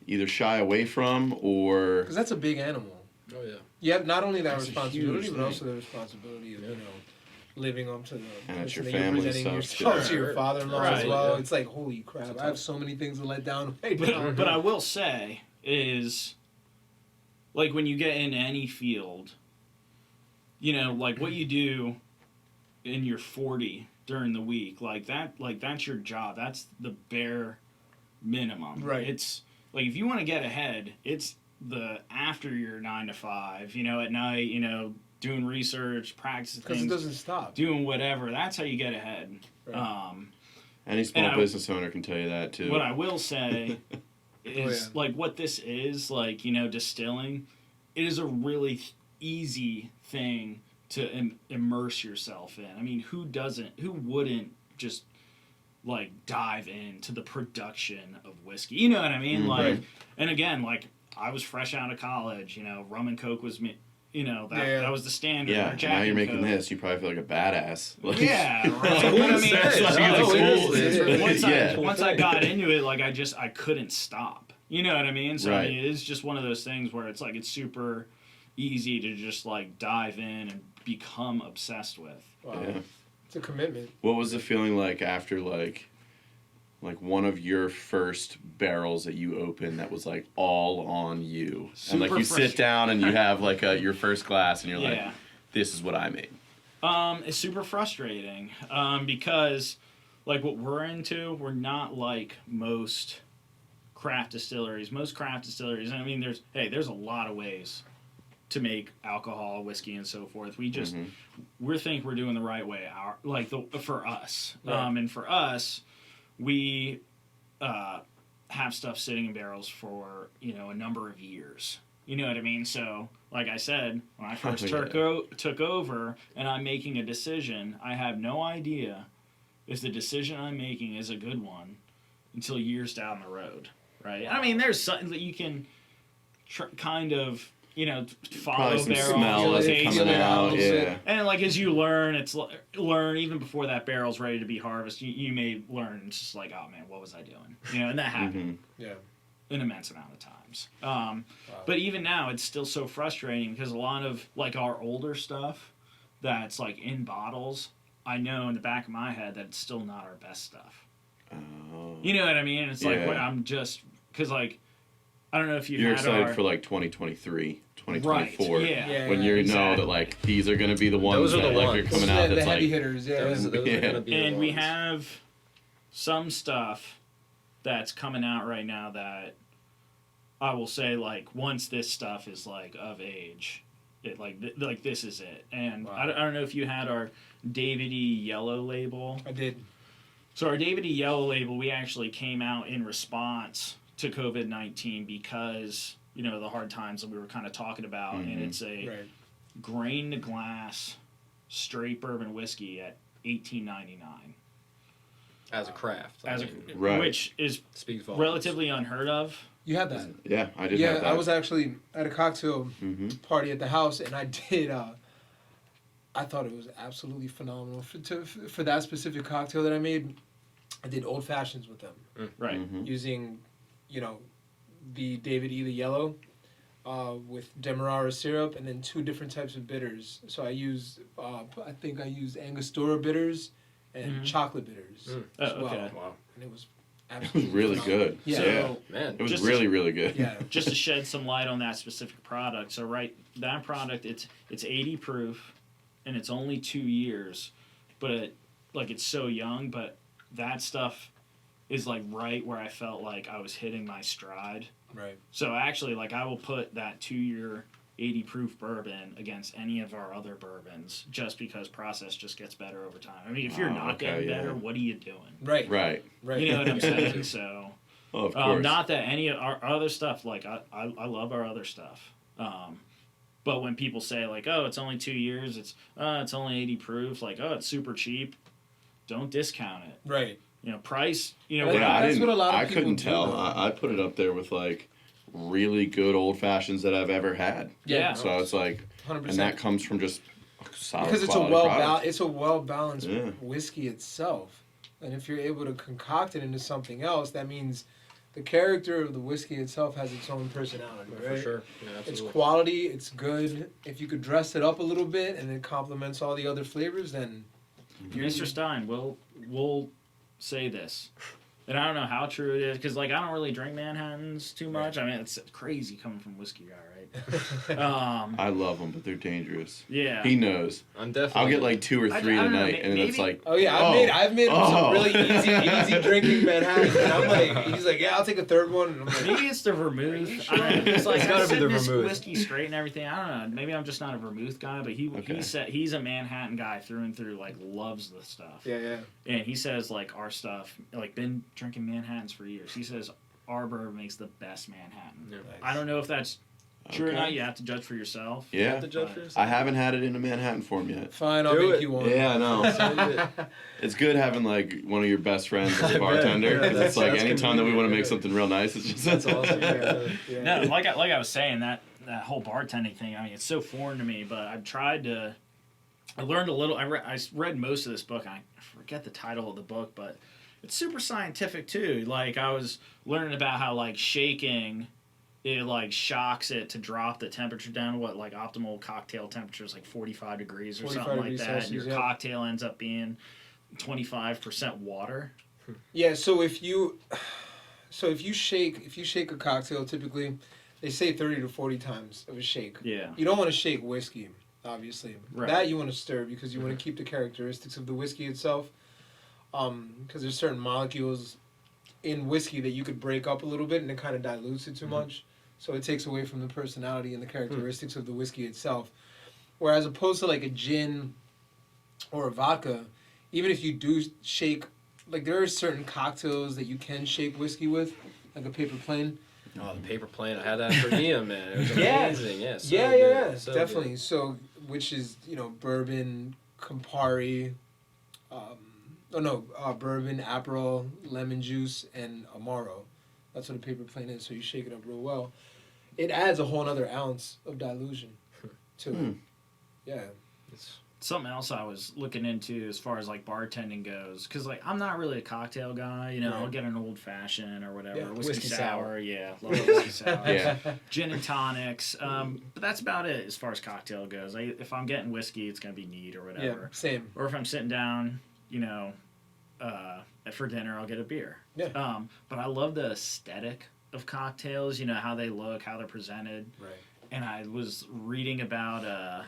either shy away from or Because that's a big animal. Oh yeah. You have not only that That's a responsibility, huge but thing. also the responsibility of, living up to the And it's your person that you're family presenting stuff, yourself too. to your father-in-law as Right, well. yeah. It's like, holy crap, I have so many things to let down right now. but I will say is, like, when you get into any field, like what you do in your 40 during the week, that's your job. That's the bare minimum. Right. It's like, if you want to get ahead, it's the after your 9 to 5, at night, doing research, practicing Because things, it doesn't stop. doing whatever. That's how you get ahead. Right. any small And business owner can tell you that too. What I will say is, yeah. like, what this is, like, distilling, it is a really easy thing to immerse yourself in. I mean, who wouldn't just, like, dive into the production of whiskey? You know what I mean? Like, and again, like, I was fresh out of college, rum and Coke was me. That was the standard. Yeah, or and Jack now you're and making Coke. this. You probably feel like a badass. Like, Yeah, right. cool But I in mean, sense. it's Like, cool. it's cool. Yeah. Once I got into it, like, I couldn't stop. You know what I mean? So Right. I mean, it is just one of those things where it's like it's super easy to just like dive in and become obsessed with. Wow. Yeah. It's a commitment. What was the feeling like after like one of your first barrels that you opened that was like all on you, and like Super you sit down and you have like your first glass and you're like, Yeah. this is what I made. It's super frustrating because, like, what we're into, we're not like most craft distilleries. Most craft distilleries, I mean, there's a lot of ways to make alcohol, whiskey, and so forth. We just we think we're doing the right way. For us, Right. and for us, we have stuff sitting in barrels for a number of years. You know what I mean? So, like I said, when I first took over and I'm making a decision, I have no idea if the decision I'm making is a good one until years down the road, right? I mean, there's something that you can kind of, follow Probably some barrels, smell as it taste coming out. barrels. Yeah. And, like, as you learn, learn even before that barrel's ready to be harvested, you may learn, it's just like, oh, man, what was I doing? And that happened Yeah. an immense amount of times. But even now, it's still so frustrating because a lot of, like, our older stuff that's, like, in bottles, I know in the back of my head that it's still not our best stuff. Oh. You know what I mean? It's like Yeah. when I'm just because like I don't know if You're had excited our, for like 2023, 2024. Right, yeah. When you know exactly. that like these are gonna be the ones Those are that the like ones. are coming the, out. the That's heavy like hitters, yeah. Those are gonna be the And we ones. have some stuff that's coming out right now that I will say like once this stuff is like of age, it like this is it. And Wow. I don't know if you had our David E. Yellow label. I did. So our David E. Yellow label, we actually came out in response to COVID-19 because the hard times that we were kind of talking about, and it's a Right. grain to glass straight bourbon whiskey at $18.99 As a craft. as a Right. which is speaks volumes. relatively unheard of. You had that. yeah, I did Yeah, have that. I was actually at a cocktail hmm party at the house, and I did. I thought it was absolutely phenomenal for that specific cocktail that I made. I did old fashions with them Right. using, the David E. the Yellow, with Demerara syrup, and then 2 different types of bitters. So I used, I think I used Angostura bitters and Mhm. chocolate bitters Oh, as well, okay. Wow. and it was It was absolutely really phenomenal. good. Yeah. So Man. It was Just really, really good. Yeah. just to shed some light on that specific product. So that product it's 80 proof, and it's only 2 years, but it's so young. But that stuff is like right where I felt like I was hitting my stride. Right. So actually, like I will put that 2-year 80 proof bourbon against any of our other bourbons, just because process just gets better over time. I mean, if you're Oh, not okay, getting yeah. better, what are you doing? Right. Right. Right. You know what I'm saying? So. Oh, of course. Not that any of our other stuff, like I love our other stuff. But when people say like, oh, it's only 2 years, it's only 80 proof, like, oh, it's super cheap, don't discount it. Right. Price, Yeah, yeah, that's what a lot of I people couldn't do tell. now. I put it up there with like really good old fashions that I've ever had. Yeah. So it's like, 100%. and that comes from just solid Because it's a well balanced Yeah. whiskey itself, and if you're able to concoct it into something else, that means the character of the whiskey itself has its own personality. For Right? sure. Yeah, It's absolutely. quality. It's good. If you could dress it up a little bit and it complements all the other flavors, then Mr. Stein, we'll say this. And I don't know how true it is, because like I don't really drink Manhattans too much. I mean, it's crazy coming from a whiskey guy, right? I love them, but they're dangerous. Yeah. He knows. I'm definitely. I'll get like 2 or 3 I a don't know, night, and maybe- it's like, Oh yeah, I've made him some really easy drinking Manhattan. And I'm like, he's like, yeah, I'll take a third one. And I'm like, Maybe it's the vermouth. I don't know. It's like It's gotta I be said the this vermouth. whiskey straight and everything. I don't know. Maybe I'm just not a vermouth guy, but he Okay. said he's a Manhattan guy through and through. Like loves the stuff. yeah. And he says like our stuff, like been drinking Manhattans for years. He says our bourbon makes the best Manhattan. Yeah. I don't know if that's true or Okay. not. You have to judge for yourself. You have yeah. to judge for yourself. I haven't had it in a Manhattan form yet. Fine, I'll Do make it. you one. Yeah, I know. Save it. It's good having like one of your best friends as I a bet. bartender. Yeah, 'Cause that's- it's like that's anytime that we want to make convenient, something real nice, it's just That's awesome. Yeah. No, like I was saying, that whole bartending thing. I mean, it's so foreign to me. But I've tried to. I learned a little. I read most of this book. I forget the title of the book, but it's super scientific too. Like I was learning about how like shaking, it like shocks it to drop the temperature down to what like optimal cocktail temperature is like 45 degrees or 45 something like degrees that. Celsius, And your yeah. cocktail ends up being 25% water. Yeah, so if you shake a cocktail, typically they say 30 to 40 times of a shake. Yeah. You don't want to shake whiskey, obviously. Right. That you want to stir because you want to keep the characteristics of the whiskey itself. Because there's certain molecules in whiskey that you could break up a little bit and it kind of dilutes it too much. So it takes away from the personality and the characteristics of the whiskey itself. Whereas opposed to like a gin or a vodka, even if you do shake, like there are certain cocktails that you can shake whiskey with, like a paper plane. Oh, the paper plane. I had that for Ian, man. It was Yeah. amazing. Yeah. So yeah, good. So definitely. good. So, which is, bourbon, Campari, bourbon, Aperol, lemon juice, and Amaro. That's what a paper plane is, so you shake it up real well. It adds a whole other ounce of dilution to it. Yeah. It's something else I was looking into as far as like bartending goes, because like I'm not really a cocktail guy. You know, Right. I'll get an old fashioned or whatever, Yeah. whiskey sour. sour. Yeah, love a whiskey sour. Yeah. Gin and tonics. But that's about it as far as cocktail goes. If I'm getting whiskey, it's gonna be neat or Yeah, whatever. same. Or if I'm sitting down, you know, for dinner, I'll get a beer. Yeah. But I love the aesthetic of cocktails. You know how they look, how they're presented. Right. And I was reading about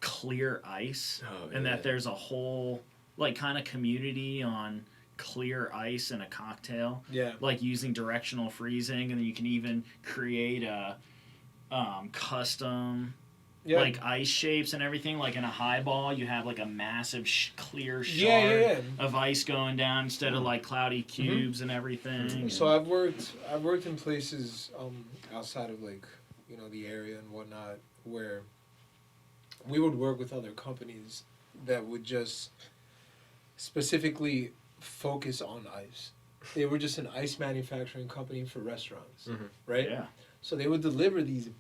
clear ice, Oh, and yeah. that there's a whole like kind of community on clear ice in a cocktail, Yeah. like using directional freezing, and then you can even create a custom Yeah. like ice shapes and everything. Like in a highball, you have like a massive clear shard Yeah. of ice going down instead of like cloudy cubes and everything. So I've worked in places outside of like, you know, the area and whatnot, where we would work with other companies that would just specifically focus on ice. They were just an ice manufacturing company for restaurants, right? Yeah, So they would deliver these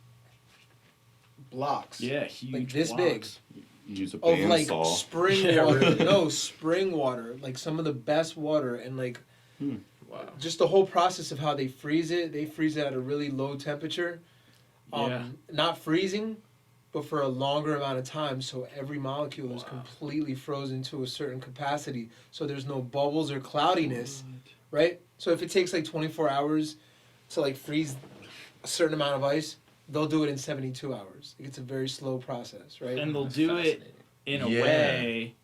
blocks yeah, huge like this blocks. Use a of like bandsaw. spring Yeah, water. really. No, spring water, like some of the best water, and like Wow. just the whole process of how they freeze it. They freeze it at a really low temperature. Yeah. Not freezing, but for a longer amount of time, so every molecule is Wow. completely frozen to a certain capacity, so there's no bubbles or cloudiness, right? So if it takes like 24 hours to like freeze a certain amount of ice, they'll do it in 72 hours. It's a very slow process, right? And they'll That's do it fascinating. in a Yeah. way.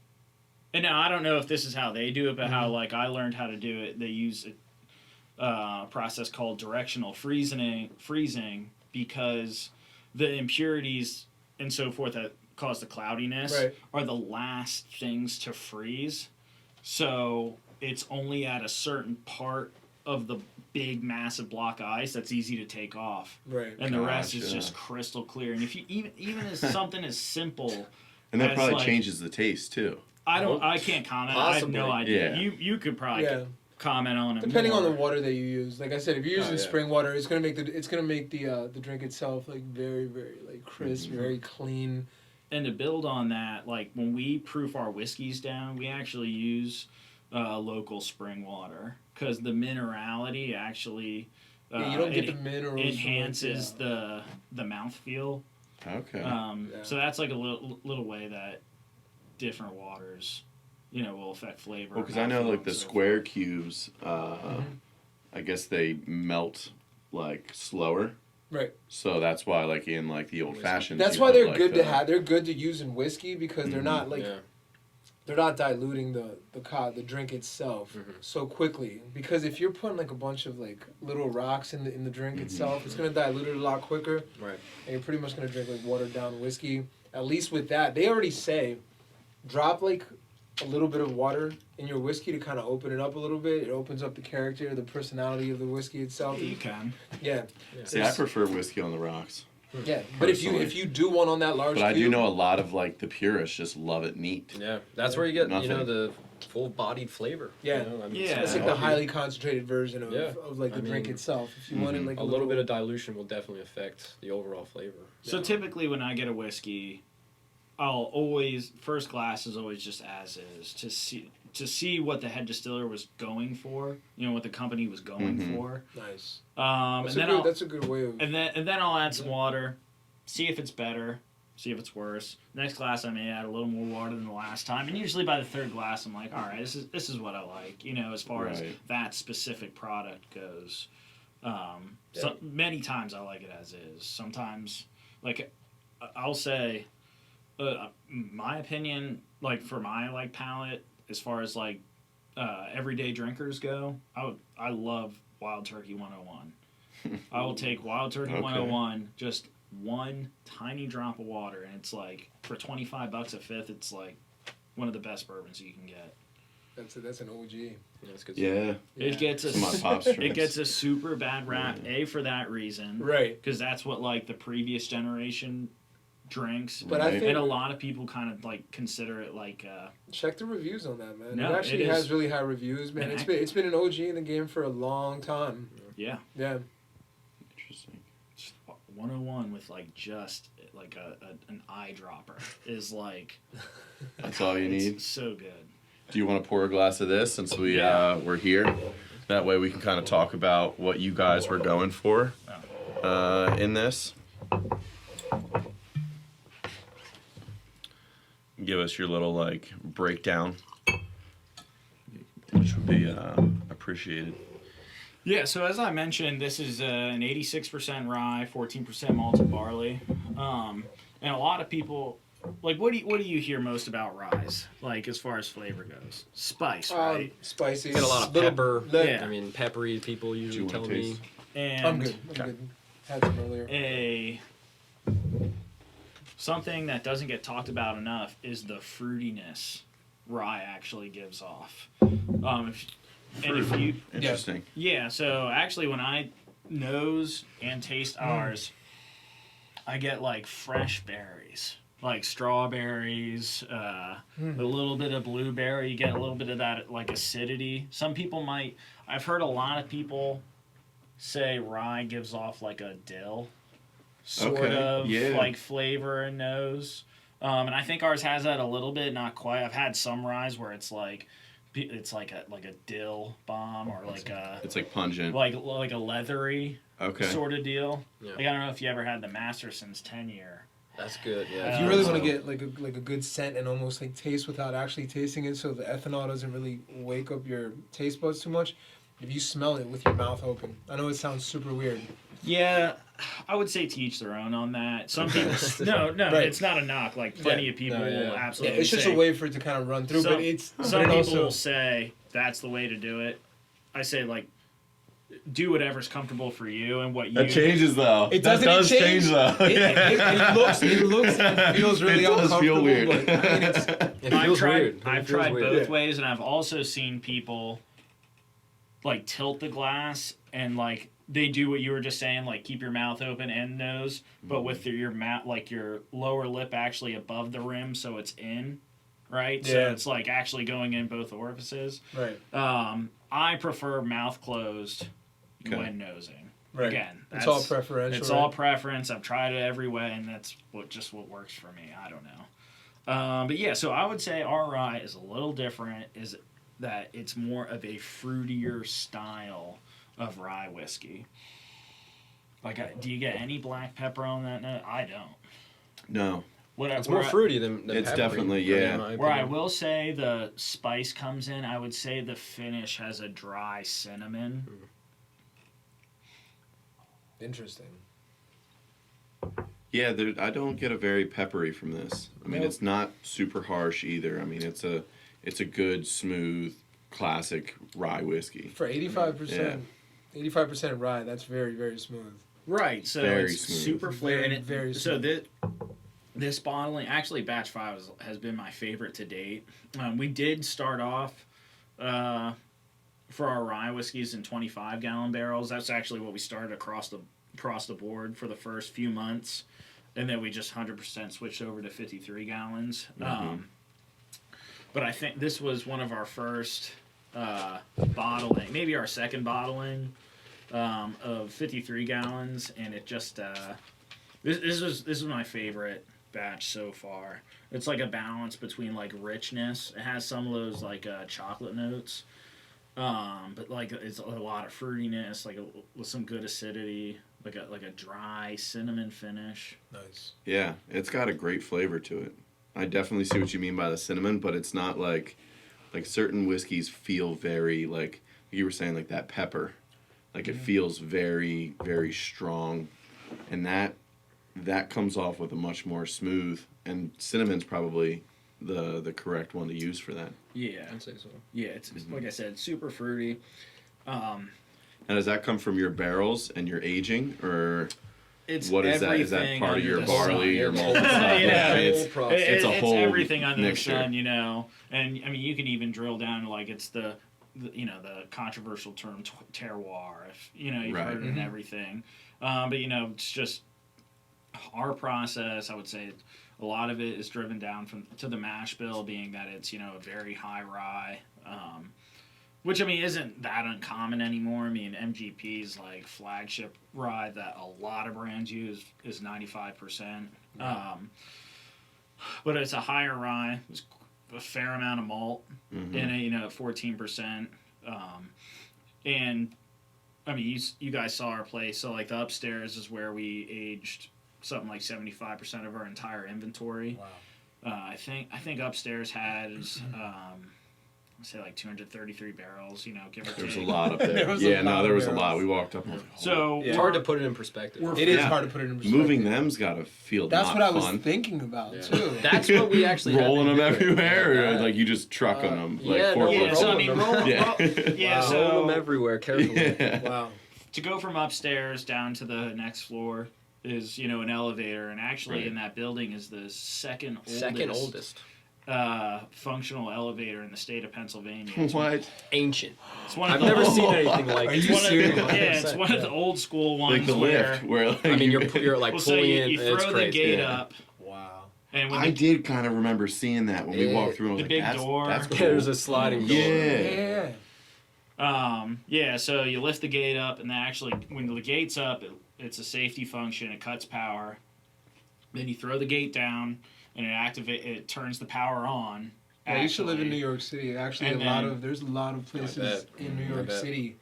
And now I don't know if this is how they do it, but how Mm-hmm. like I learned how to do it. They use a process called directional freezing because the impurities and so forth that cause the cloudiness Right. are the last things to freeze. So it's only at a certain part of the big massive block of ice that's easy to take off, Right. and the rest is Gotcha. just crystal clear. And if you even as something as simple. And that As, probably like- changes the taste too. I can't comment. I have no Possibly. idea. Yeah. You could probably Yeah. comment on it. Depending on the more. water that you use, like I said, if you're using yeah. spring water, it's gonna make the drink itself like very, very like crisp, very clean. And to build on that, like when we proof our whiskeys down, we actually use local spring water because the minerality actually Yeah, you don't get it the minerals. from, like, enhances the mouthfeel. Okay. So that's like a little way that different waters, will affect flavor. Well, because I know mouthfeel, like the and so square cubes, I guess they melt like slower. Right. So that's why, like in like the old fashioned. That's why they're good to have. They're good to use in whiskey because they're not like Yeah. they're not diluting the drink itself Mhm. so quickly. Because if you're putting like a bunch of like little rocks in the drink itself, it's gonna dilute it a lot quicker, Right. and you're pretty much gonna drink like watered down whiskey. At least with that, they already say, drop like a little bit of water in your whiskey to kind of open it up a little bit. It opens up the character, the personality of the whiskey itself. You can. Yeah, See, I prefer whiskey on the rocks, yeah. But if Personally. you do one on that large, but I do cube, know a lot of like the purists just love it neat. Yeah. That's where you get Nothing. the full-bodied flavor. Yeah. Yeah. it's like the highly concentrated version of, Yeah. of like the I drink mean, itself. If you wanted like A little bit of dilution will definitely affect the overall flavor. So typically, when I get a whiskey, I'll always first glass is always just as is to see what the head distiller was going for. What the company was going for. nice. And then That's a good way of. and then I'll add some water, see if it's better, see if it's worse. Next glass I may add a little more water than the last time, and usually by the third glass I'm like, all right, this is what I like. As far as Right. that specific product goes. So many times I like it as is. Sometimes, like I'll say, my opinion, like for my like palate, as far as like everyday drinkers go, I love Wild Turkey 101. I will take Wild Turkey Okay. 101, just one tiny drop of water, and it's like for $25 a fifth, it's like one of the best bourbons you can get. That's an OG. Yeah, that's good. Yeah, It gets some of my pop's it drinks. gets a super bad rap. For that reason, Right. because that's what like the previous generation drinks. But I Right. think And a lot of people kind of like consider it like check the reviews on that, man. No, it actually it is. has really high reviews, man. And It's been an OG in the game for a long time. yeah, Yeah. Interesting. just 101 with like just like an eyedropper. Is like That's all you need. It's so good. Do you want to pour a glass of this since we're here? That way we can kind of talk about what you guys were going for in this. Give us your little like breakdown, which would be appreciated. Yeah, so as I mentioned, this is an 86% rye, 14% malted barley, and a lot of people like what do you hear most about ryes? Like as far as flavor goes, spice, right? Spicy. Get a lot of Little- pepper. Yeah. I mean, peppery people usually wanna tell me. taste? And I'm good. I'm good. Had some earlier. Something that doesn't get talked about enough is the fruitiness rye actually gives off. If you Interesting. Yeah, so actually when I nose and taste ours, I get like fresh berries, like strawberries, a little bit of blueberry. You get a little bit of that like acidity. Some people might, I've heard a lot of people say rye gives off like a dill sort of like flavor and nose. And I think ours has that a little bit, not quite. I've had some ryes where it's like a dill bomb or like a It's like pungent. like a leathery Okay. sort of deal. Yeah. Like I don't know if you ever had the Masterson's 10-year. That's good. Yeah. If you really want to get like a good scent and almost like taste without actually tasting it, so the ethanol doesn't really wake up your taste buds too much. If you smell it with your mouth open, I know it sounds super weird. Yeah, I would say to each their own on that. Some people, no, Right. it's not a knock. Like plenty of people will absolutely. It's just say, a way for it to kind of run through, Some- but it's Some but it people also will say that's the way to do it. I say like, do whatever's comfortable for you and what you. That changes though. It that doesn't does change though. it looks and feels really It does uncomfortable. feel weird. But, I mean, it's, It feels weird. It I've feels tried weird. both ways, and I've also seen people like tilt the glass and like they do what you were just saying, like keep your mouth open and nose, but with your mouth, like your lower lip actually above the rim, so it's in, right? So Yeah. it's like actually going in both orifices. right. I prefer mouth closed Okay. when nosing. Right. Again, It's all preferential. It's right? all preference. I've tried it every way, and that's what works for me. I don't know. But yeah, so I would say our rye is a little different. Is that it's more of a fruitier style of rye whiskey. Like, do you get any black pepper on that note? I don't. No. It's more fruity than It's peppery, definitely, for me, yeah. in my Where I opinion. will say the spice comes in, I would say the finish has a dry cinnamon. Interesting. Yeah, I don't get a very peppery from this. I mean, Nope. it's not super harsh either. I mean, it's a good, smooth, classic rye whiskey. For 85% rye, that's very, very smooth. Right, so Very it's smooth. super flavored. Very, and very so smooth. this bottling, actually, batch 5 has been my favorite to date. We did start off for our rye whiskeys in 25-gallon barrels. That's actually what we started across the board for the first few months, and then we just 100% switched over to 53 gallons. But I think this was one of our first bottling, maybe our second bottling of 53 gallons, and it just this was my favorite batch so far. It's like a balance between like richness. It has some of those like chocolate notes, but like it's a lot of fruitiness, like with some good acidity, like a dry cinnamon finish. Nice. Yeah, it's got a great flavor to it. I definitely see what you mean by the cinnamon, but it's not like certain whiskeys feel very like you were saying, like that pepper. Like it feels very, very strong, and that comes off with a much more smooth. And cinnamon's probably the correct one to use for that. Yeah, I'd say so. yeah. It's like I said, super fruity. Now, does that come from your barrels and your aging, or It's what is that? Is that everything part of under your the barley, sun. your malted stuff? Yeah, I mean, it's- it's a It's whole everything under mixture. the sun, you know. And I mean, you can even drill down to like it's the controversial term terroir. If you've Right. heard it and everything, but it's just our process. I would say a lot of it is driven down to the mash bill being that it's a very high rye. which I mean isn't that uncommon anymore. I mean MGP's like flagship rye that a lot of brands use is 95%. But it's a higher rye. There's a fair amount of malt in it, 14%. And I mean, you guys saw our place. So like the upstairs is where we aged something like 75% of our entire inventory. Wow. I think upstairs has say like 233 barrels, give or take. There's a lot up there. There was a Yeah, lot no, of there was a barrels. lot. We walked up and was like, So It's hard to put it in perspective. It is Yeah. hard to put it in perspective. moving them's got to feel That's not what I was fun. thinking about Yeah. too. That's what we actually had Rolling to them do. everywhere, or Yeah. like you just trucking them like yeah, no, forklifts. so I mean, Rolling them. yeah, Wow. Roll them so everywhere carefully. Yeah. Wow. to go from upstairs down to the next floor is an elevator, and actually Right. in that building is the second Oldest. functional elevator in the state of Pennsylvania. What? Ancient. It's one of I've the never old, seen anything like Are it. you one of the- serious? yeah, it's one of the old school ones Like the where lift, where like I mean, you're like well, so pulling you, in. you it's throw the crazy. gate yeah. up, Wow. and when I the, did kind of remember seeing that when we Yeah. walked through. I was The like, big that's, door. That's cool. There's a sliding door. Yeah. yeah, so you lift the gate up, and then actually when the gate's up, it's a safety function. It cuts power. Then you throw the gate down, and it turns the power on. Yeah, I used to live in actually. New York City. Actually, And there's a lot of places bet. in New I York bet. City,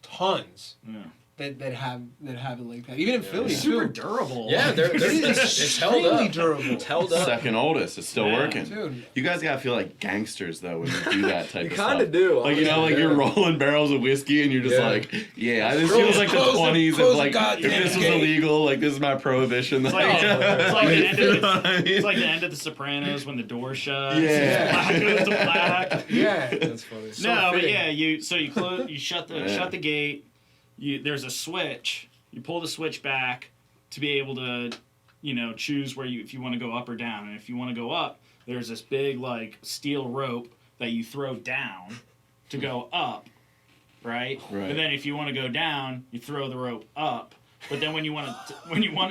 tons Yeah. that have it like that. Even in Philly It's super too. durable. Yeah, It is it's held extremely up. durable. It's held up. Second oldest. It's still Yeah. working. Dude, You guys gotta feel like gangsters though when you do that type You of kind stuff. of do. Like like honestly, you're yeah. rolling barrels of whiskey and you're just Yeah. like, yeah, this Close- feels like the close the- 20s. close If the like if goddamn this was gate. illegal, like this is my prohibition. It's like the end You of know what I mean? it's like the end of The Sopranos when the door shuts. Yeah. Black goes to black. yeah. That's funny. So No, but fitting. yeah, you close, you shut Yeah. the gate. There's a switch. You pull the switch back to be able to, choose where if you want to go up or down. And if you want to go up, there's this big like steel rope that you throw down to go up, right? Right. And then if you want to go down, you throw the rope up. But then when you want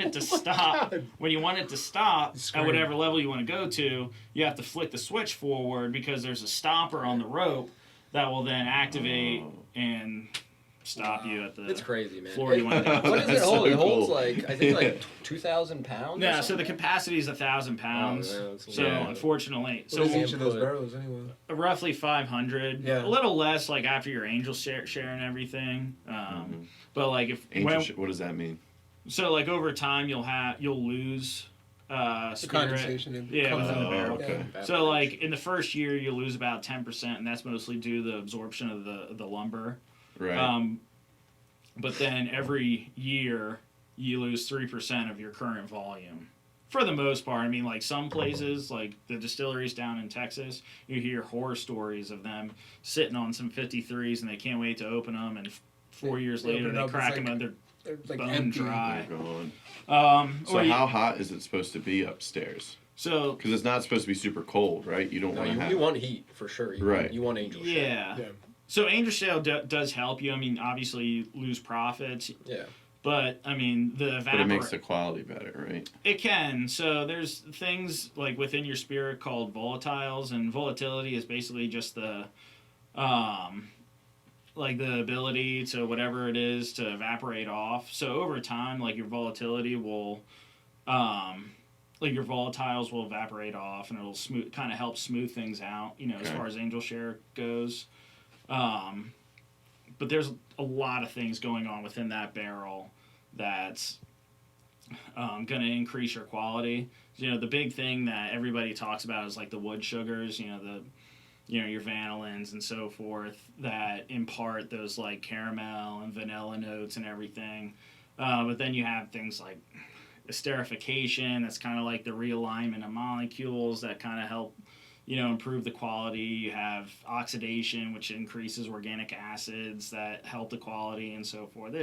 it to stop, at Scream. whatever level you want to go to, you have to flick the switch forward because there's a stopper on the rope that will then activate and stop you at the It's crazy, man. floor you want to go. What does it That's hold? so It holds cool. like I think like 2,000 pounds. or Yeah, so the something? capacity is 1,000 pounds. Oh, man, that's a So Yeah. unfortunately, What so is each of those input. barrels anyway? roughly 500. Yeah. A little less like after your angel share and everything. But like if What does that mean? so like over time you'll lose The spirit. condensation. It Yeah, comes with in the barrel. Yeah. Okay. So like in the first year you'll lose about 10%, and that's mostly due to the absorption of the lumber. Right. But then every year you lose 3% of your current volume. For the most part, I mean, like some places, like the distilleries down in Texas, you hear horror stories of them sitting on some 53s and they can't wait to open them, and 4 years They later open it they up, crack it's them like- and they're They're like bone empty. dry. They're gone. Or So you- how hot is it supposed to be upstairs? so Because it's not supposed to be super cold, right? You don't No, want to have. you want heat for sure. Right. You want angel share. yeah. Yeah. So angel shale does help you. I mean, obviously you lose profits, Yeah. but I mean the But it makes the quality better, right? It can. So there's things like within your spirit called volatiles, and volatility is basically just the, like the ability to whatever it is to evaporate off. So over time, like your volatility will, like your volatiles will evaporate off, and it'll kind of help smooth things out. As Okay. far as angel share goes. But there's a lot of things going on within that barrel that's going to increase your quality. The big thing that everybody talks about is like the wood sugars, your vanillins and so forth that impart those like caramel and vanilla notes and everything. But then you have things like esterification, that's kind of like the realignment of molecules that kind of help improve the quality. You have oxidation, which increases organic acids that help the quality and so forth.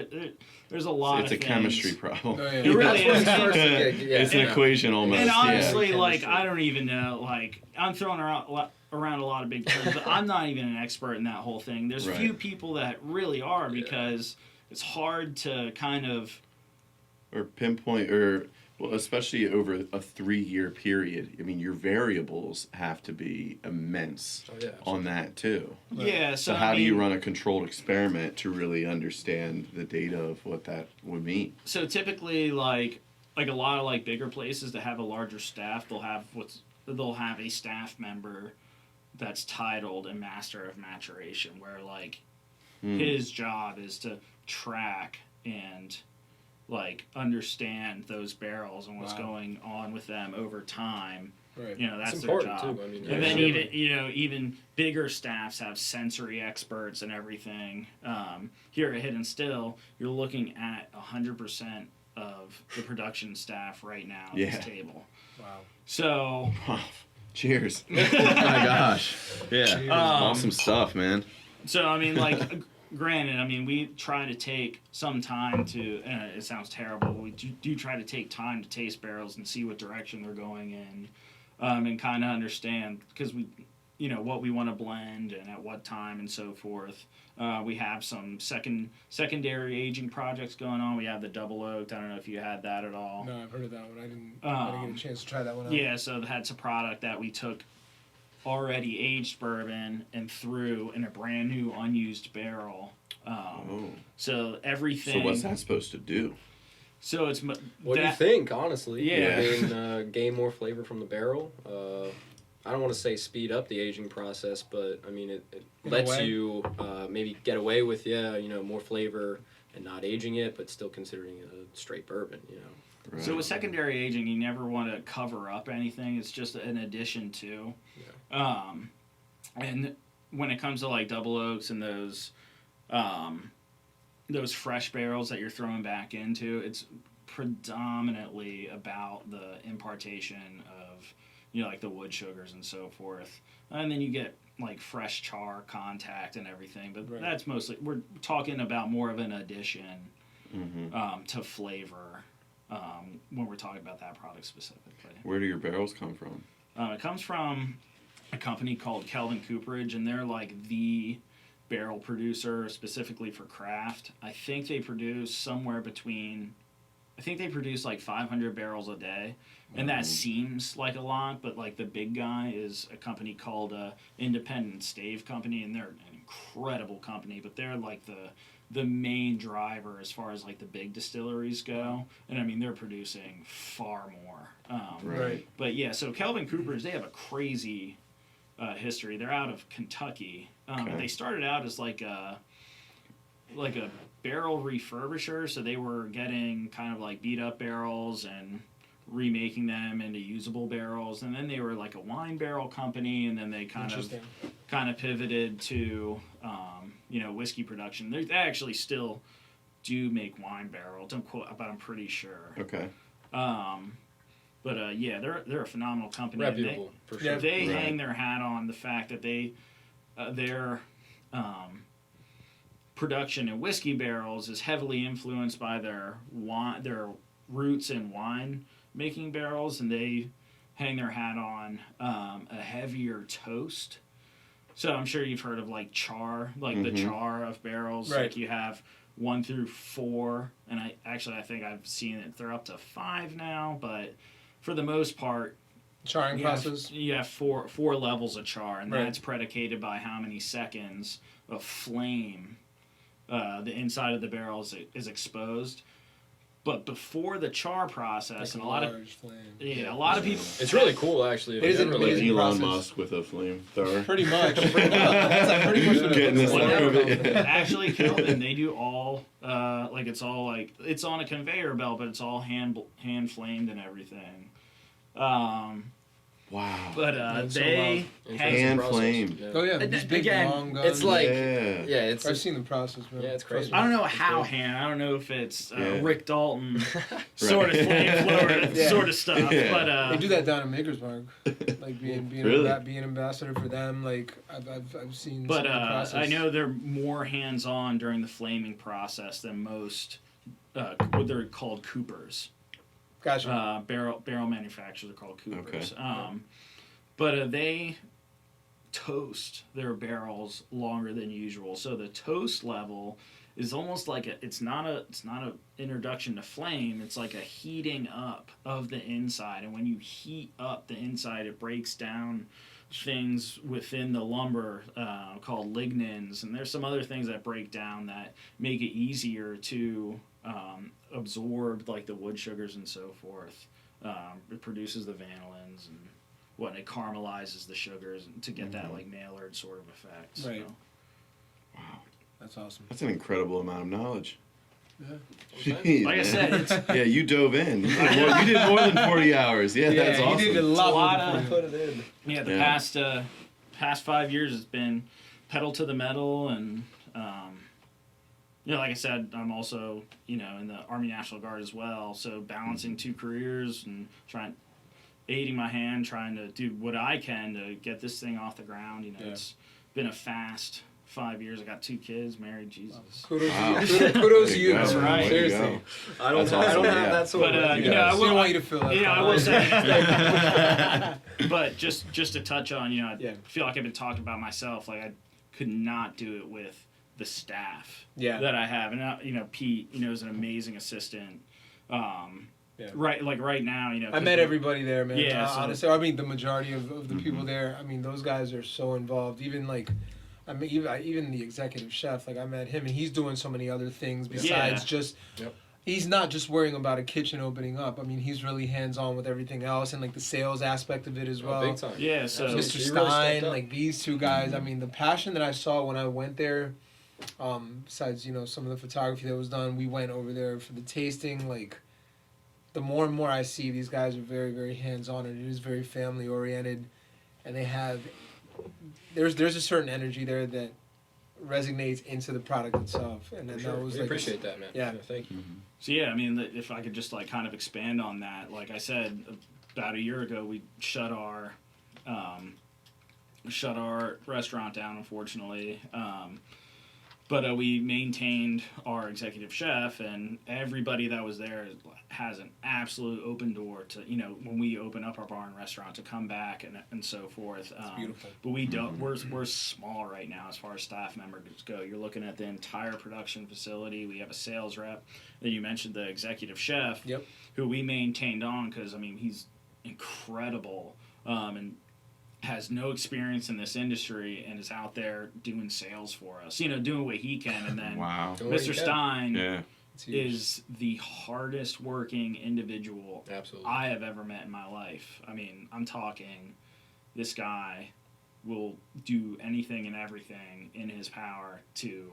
There's a lot It's of a things. chemistry problem. Oh, yeah. It really is. It's an equation almost. And honestly, Yeah. like, Chemistry. I don't even know, like, I'm throwing around a lot of big terms, but I'm not even an expert in that whole thing. There's Right. few people that really are, because it's hard to kind of, Or pinpoint, or Well, especially over a 3-year period. I mean, your variables have to be immense Oh, yeah, on that too. Yeah, So so how I do you mean, run a controlled experiment to really understand the data of what that would mean? So typically, like a lot of like bigger places that have a larger staff, they'll have a staff member that's titled a master of maturation, where like his job is to track and like understand those barrels and what's Wow. going on with them over time. Right. You know, that's It's their important job. too. I mean, And then Yeah. even bigger staffs have sensory experts and everything. Here at Hidden Still, you're looking at 100% of the production staff right now at Yeah. this table. Wow. So Cheers. Oh my gosh. Yeah. Cheers. Awesome stuff, man. So I mean, like, granted, I mean, we try to take some time to. It sounds terrible. We do try to take time to taste barrels and see what direction they're going in, and kind of understand because what we want to blend and at what time and so forth. We have some secondary aging projects going on. We have the double oaked. I don't know if you had that at all. No, I've heard of that one. I didn't get a chance to try that one out. Yeah, so that's a product that we took already aged bourbon and threw in a brand new unused barrel. So everything. So what's that supposed to do? So it's What do you think, honestly? Yeah. I mean, gain more flavor from the barrel. I don't want to say speed up the aging process, but I mean, it In a lets way. you maybe get away with, more flavor and not aging it, but still considering it a straight bourbon, Right. So with secondary aging, you never want to cover up anything. It's just an addition to. And when it comes to like double oaks and those fresh barrels that you're throwing back into, it's predominantly about the impartation of like the wood sugars and so forth, and then you get like fresh char contact and everything. But Right. that's mostly we're talking about more of an addition Mm-hmm. to flavor when we're talking about that product specifically. Where do your barrels come from? It comes from a company called Kelvin Coopers, and they're like the barrel producer specifically for craft. I think they produce like 500 barrels a day, and that seems like a lot, but like the big guy is a company called Independent Stave Company, and they're an incredible company, but they're like the main driver as far as like the big distilleries go, and I mean they're producing far more. Right. But yeah, so Kelvin Coopers, they have a crazy history. They're out of Kentucky. Okay. They started out as like a barrel refurbisher, so they were getting kind of like beat up barrels and remaking them into usable barrels, and then they were like a wine barrel company, and then they kind of pivoted to whiskey production. They actually still do make wine barrels. Don't quote, but I'm pretty sure. Okay. But yeah, they're a phenomenal company. Reputable, for sure. Yeah. They Right. hang their hat on the fact that their production in whiskey barrels is heavily influenced by their roots in wine making barrels, and they hang their hat on a heavier toast. So I'm sure you've heard of like char, like the char of barrels. Right. Like you have 1 through 4, and I think I've seen it. They're up to 5 now, but for the most part, Charring process. you have four levels of char, and Right. that's predicated by how many seconds of flame the inside of the barrel is exposed. But before the char process, and a lot of flame. a lot of people. It's really cool, actually. It is an Like amazing Elon process. Musk with a flamethrower. Pretty much. That's like pretty much what it Getting looks this like. out of it. Actually, Kelvin, they do all it's on a conveyor belt, but it's all hand flamed and everything. Wow. But That's so they Interesting Hand process. flame. Yeah. Oh yeah, these big Again, long guns. It's like, Yeah. it's I've seen the process, man. Yeah, it's crazy. Trust me. I don't know It's how great. hand. I don't know if it's Yeah. Rick Dalton sort of flamethrower Yeah. sort of stuff. Yeah. But They do that down in Makersburg, like being Really? being ambassador for them. Like I've seen. But some of the process. I know they're more hands on during the flaming process than most. What they're called Coopers. Gotcha. Barrel manufacturers are called Coopers. Okay. But they toast their barrels longer than usual. So the toast level is almost like it's not a introduction to flame. It's like a heating up of the inside, and when you heat up the inside, it breaks down things within the lumber called lignins, and there's some other things that break down that make it easier to absorb like the wood sugars and so forth. It produces the vanillins and what it caramelizes the sugars to get that like Maillard sort of effect. So. Right. Wow. That's awesome. That's an incredible amount of knowledge. Yeah. Jeez, Like I man. said, it's Yeah, you dove in. You did more than 40 hours. Yeah, that's you awesome. did a It's a lot, lot more of- than Put it in. yeah. The Yeah. past 5 years has been pedal to the metal, and like I said, I'm also in the Army National Guard as well. So balancing two careers and aiding my hand, trying to do what I can to get this thing off the ground. It's been a fast 5 years. I got 2 kids, married. Jesus. Kudos, Wow. kudos There to you you. go. That's right. There you Seriously. go. I don't That's have, I awesome, don't have yeah. that sort But of. You I guys. We don't will. want you to feel that. I will say. But just to touch on, I feel like I've been talking about myself. Like I could not do it with the staff that I have, and Pete, is an amazing assistant. Right now, I met everybody there, man. Yeah, so- Honestly, I mean, the majority of the people there. I mean, those guys are so involved. Even even the executive chef. Like I met him, and he's doing so many other things besides just. Yep. He's not just worrying about a kitchen opening up. I mean, he's really hands on with everything else, and like the sales aspect of it as well. Big time. Yeah, so Mr. He really Stein, stepped up. like these two guys. I mean, the passion that I saw when I went there. Besides, some of the photography that was done, we went over there for the tasting. Like, the more and more I see, these guys are very, very hands on, and it is very family oriented, and they have. There's a certain energy there that resonates into the product itself, and then Sure. that was We like appreciate that, man. Yeah. Thank you. So yeah, I mean, if I could just kind of expand on that, like I said, about a year ago, we shut our restaurant down, unfortunately. But we maintained our executive chef, and everybody that was there has an absolute open door to, when we open up our bar and restaurant, to come back and so forth. beautiful. But we don't. We're small right now as far as staff members go. You're looking at the entire production facility. We have a sales rep. Then you mentioned the executive chef, who we maintained on because he's incredible and has no experience in this industry and is out there doing sales for us, doing what he can. And then Wow. Mr. Stein Yeah. is the hardest working individual Absolutely. I have ever met in my life. I mean, I'm talking, this guy will do anything and everything in his power to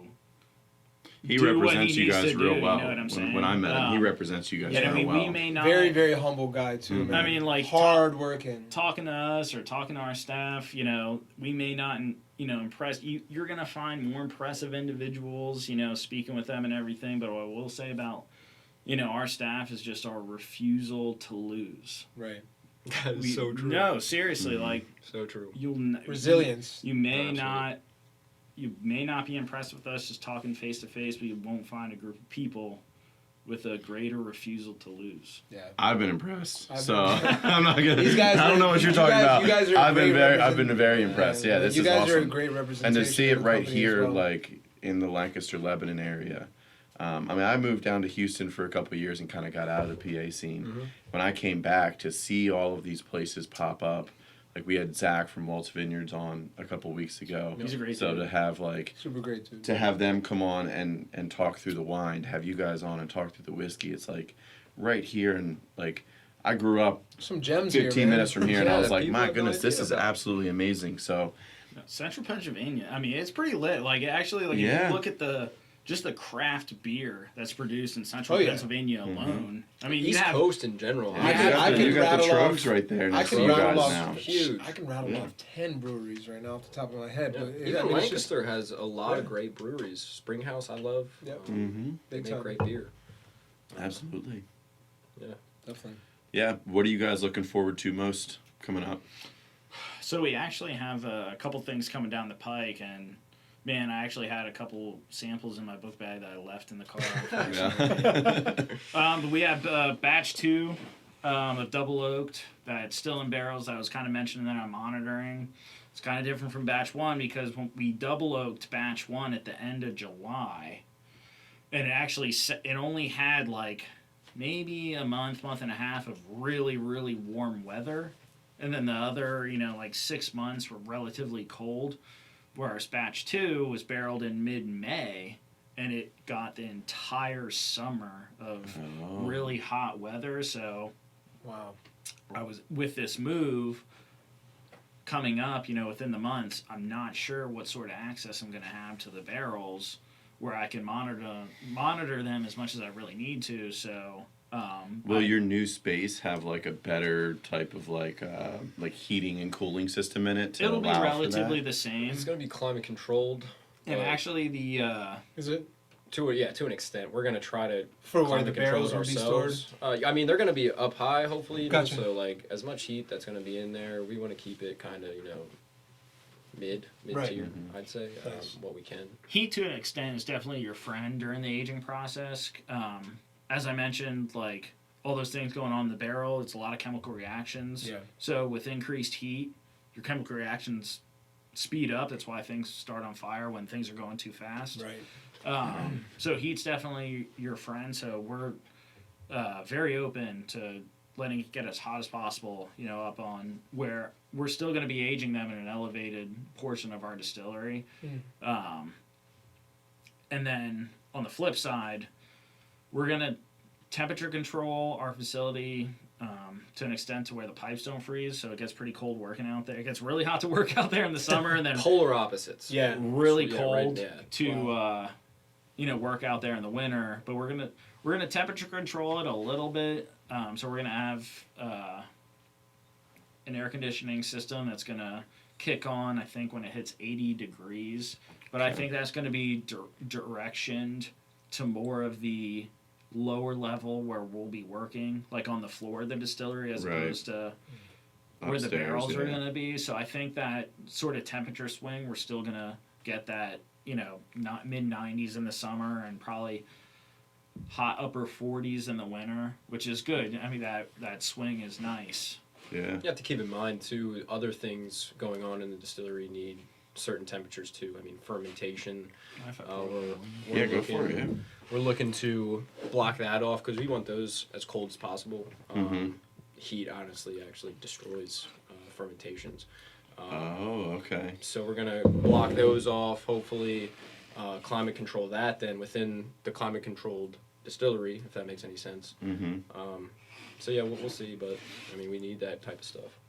He do what represents he you needs guys to real do, well. you know what I'm saying? When I met him, he represents you guys Yeah, I real mean, well. we may not very, very humble guy too. Man. I mean, like hard working. talking to us or talking to our staff, we may not, impress you. You're gonna find more impressive individuals, speaking with them and everything. But what I will say about, our staff is just our refusal to lose. Right. That is so true. No, seriously, like So true. Resilience. You may Absolutely. not. You may not be impressed with us just talking face to face, but you won't find a group of people with a greater refusal to lose. Yeah. I've been impressed, I've so been- I'm not gonna. These guys I don't are- know what you're you talking guys- about. you guys are I've been great I've been very impressed. Yeah, this you is guys awesome. are a great representation. And to see of it the right company as here, well. like in the Lancaster, Lebanon area. I moved down to Houston for a couple of years and kind of got out of the PA scene. Mm-hmm. When I came back, to see all of these places pop up, like we had Zach from Walt's Vineyards on a couple of weeks ago. He's a great So dude. to have like super great too. to have them come on and talk through the wine, have you guys on and talk through the whiskey, it's like right here. And like I grew up Some gems 15 here, man. minutes from here, and I Yeah, was like, people my have no goodness, this idea is about it. absolutely amazing. So Central Pennsylvania, I mean, it's pretty lit. Like, actually, like, Yeah. if you look at the craft beer that's produced in Central Oh, yeah. Pennsylvania alone. I mean, you East have Coast in general. I you could- got I the, could you got the rattle off- Trogs right there I next can to you rattle guys off now. Huge. I can rattle Yeah. off 10 breweries right now off the top of my head. Yeah. But Even I mean, it's just Lancaster has a lot of Yeah. great breweries. Springhouse, I love. Yep. Mm-hmm. They Big make time. great beer. Absolutely. definitely. Yeah. What are you guys looking forward to most coming up? So we actually have a couple things coming down the pike, and man, I actually had a couple samples in my book bag that I left in the car. unfortunately. Yeah. But we have batch 2 of double oaked that's still in barrels that I was kind of mentioning that I'm monitoring. It's kind of different from batch 1 because when we double oaked batch 1 at the end of July, and it only had like maybe a month and a half of really, really warm weather. And then the other, like 6 months were relatively cold. Whereas batch 2 was barreled in mid-May, and it got the entire summer of really hot weather. So Wow. I was with this move coming up, within the months. I'm not sure what sort of access I'm going to have to the barrels where I can monitor them as much as I really need to. So, will your new space have like a better type of like heating and cooling system in it? It'll be relatively the same. It's going to be climate controlled. And actually, Is it? To an extent, we're gonna try to For where climate the control barrels it will be stored? ourselves. I mean, they're gonna be up high, hopefully. Gotcha. So like as much heat that's gonna be in there, we want to keep it kind of mid Right. tier, I'd say, Nice. what we can. heat to an extent is definitely your friend during the aging process. As I mentioned, like all those things going on in the barrel, it's a lot of chemical reactions. Yeah. So with increased heat, your chemical reactions speed up. That's why things start on fire when things are going too fast. Right. So heat's definitely your friend. So we're very open to letting it get as hot as possible. Up on where we're still going to be aging them in an elevated portion of our distillery. And then on the flip side, we're going to temperature control our facility to an extent to where the pipes don't freeze, so it gets pretty cold working out there. It gets really hot to work out there in the summer, and then Polar opposites. Yeah. really Yeah, cold right, yeah. to work out there in the winter. But we're gonna temperature control it a little bit. So we're gonna have an air conditioning system that's gonna kick on, I think, when it hits 80 degrees. But I think that's gonna be directioned to more of the lower level where we'll be working, like on the floor of the distillery, as opposed to where the Upstairs, barrels are yeah. going to be. So I think that sort of temperature swing, we're still going to get that, not mid 90s in the summer and probably hot upper 40s in the winter, which is good. I mean, that swing is nice. Yeah. You have to keep in mind too, other things going on in the distillery need certain temperatures too. I mean, fermentation. We're Go for it. Yeah. We're looking to block that off because we want those as cold as possible. Heat, honestly, actually destroys fermentations. Okay. So we're gonna block those off. Hopefully, climate control that. Then within the climate controlled distillery, if that makes any sense. So yeah, we'll see. But I mean, we need that type of stuff.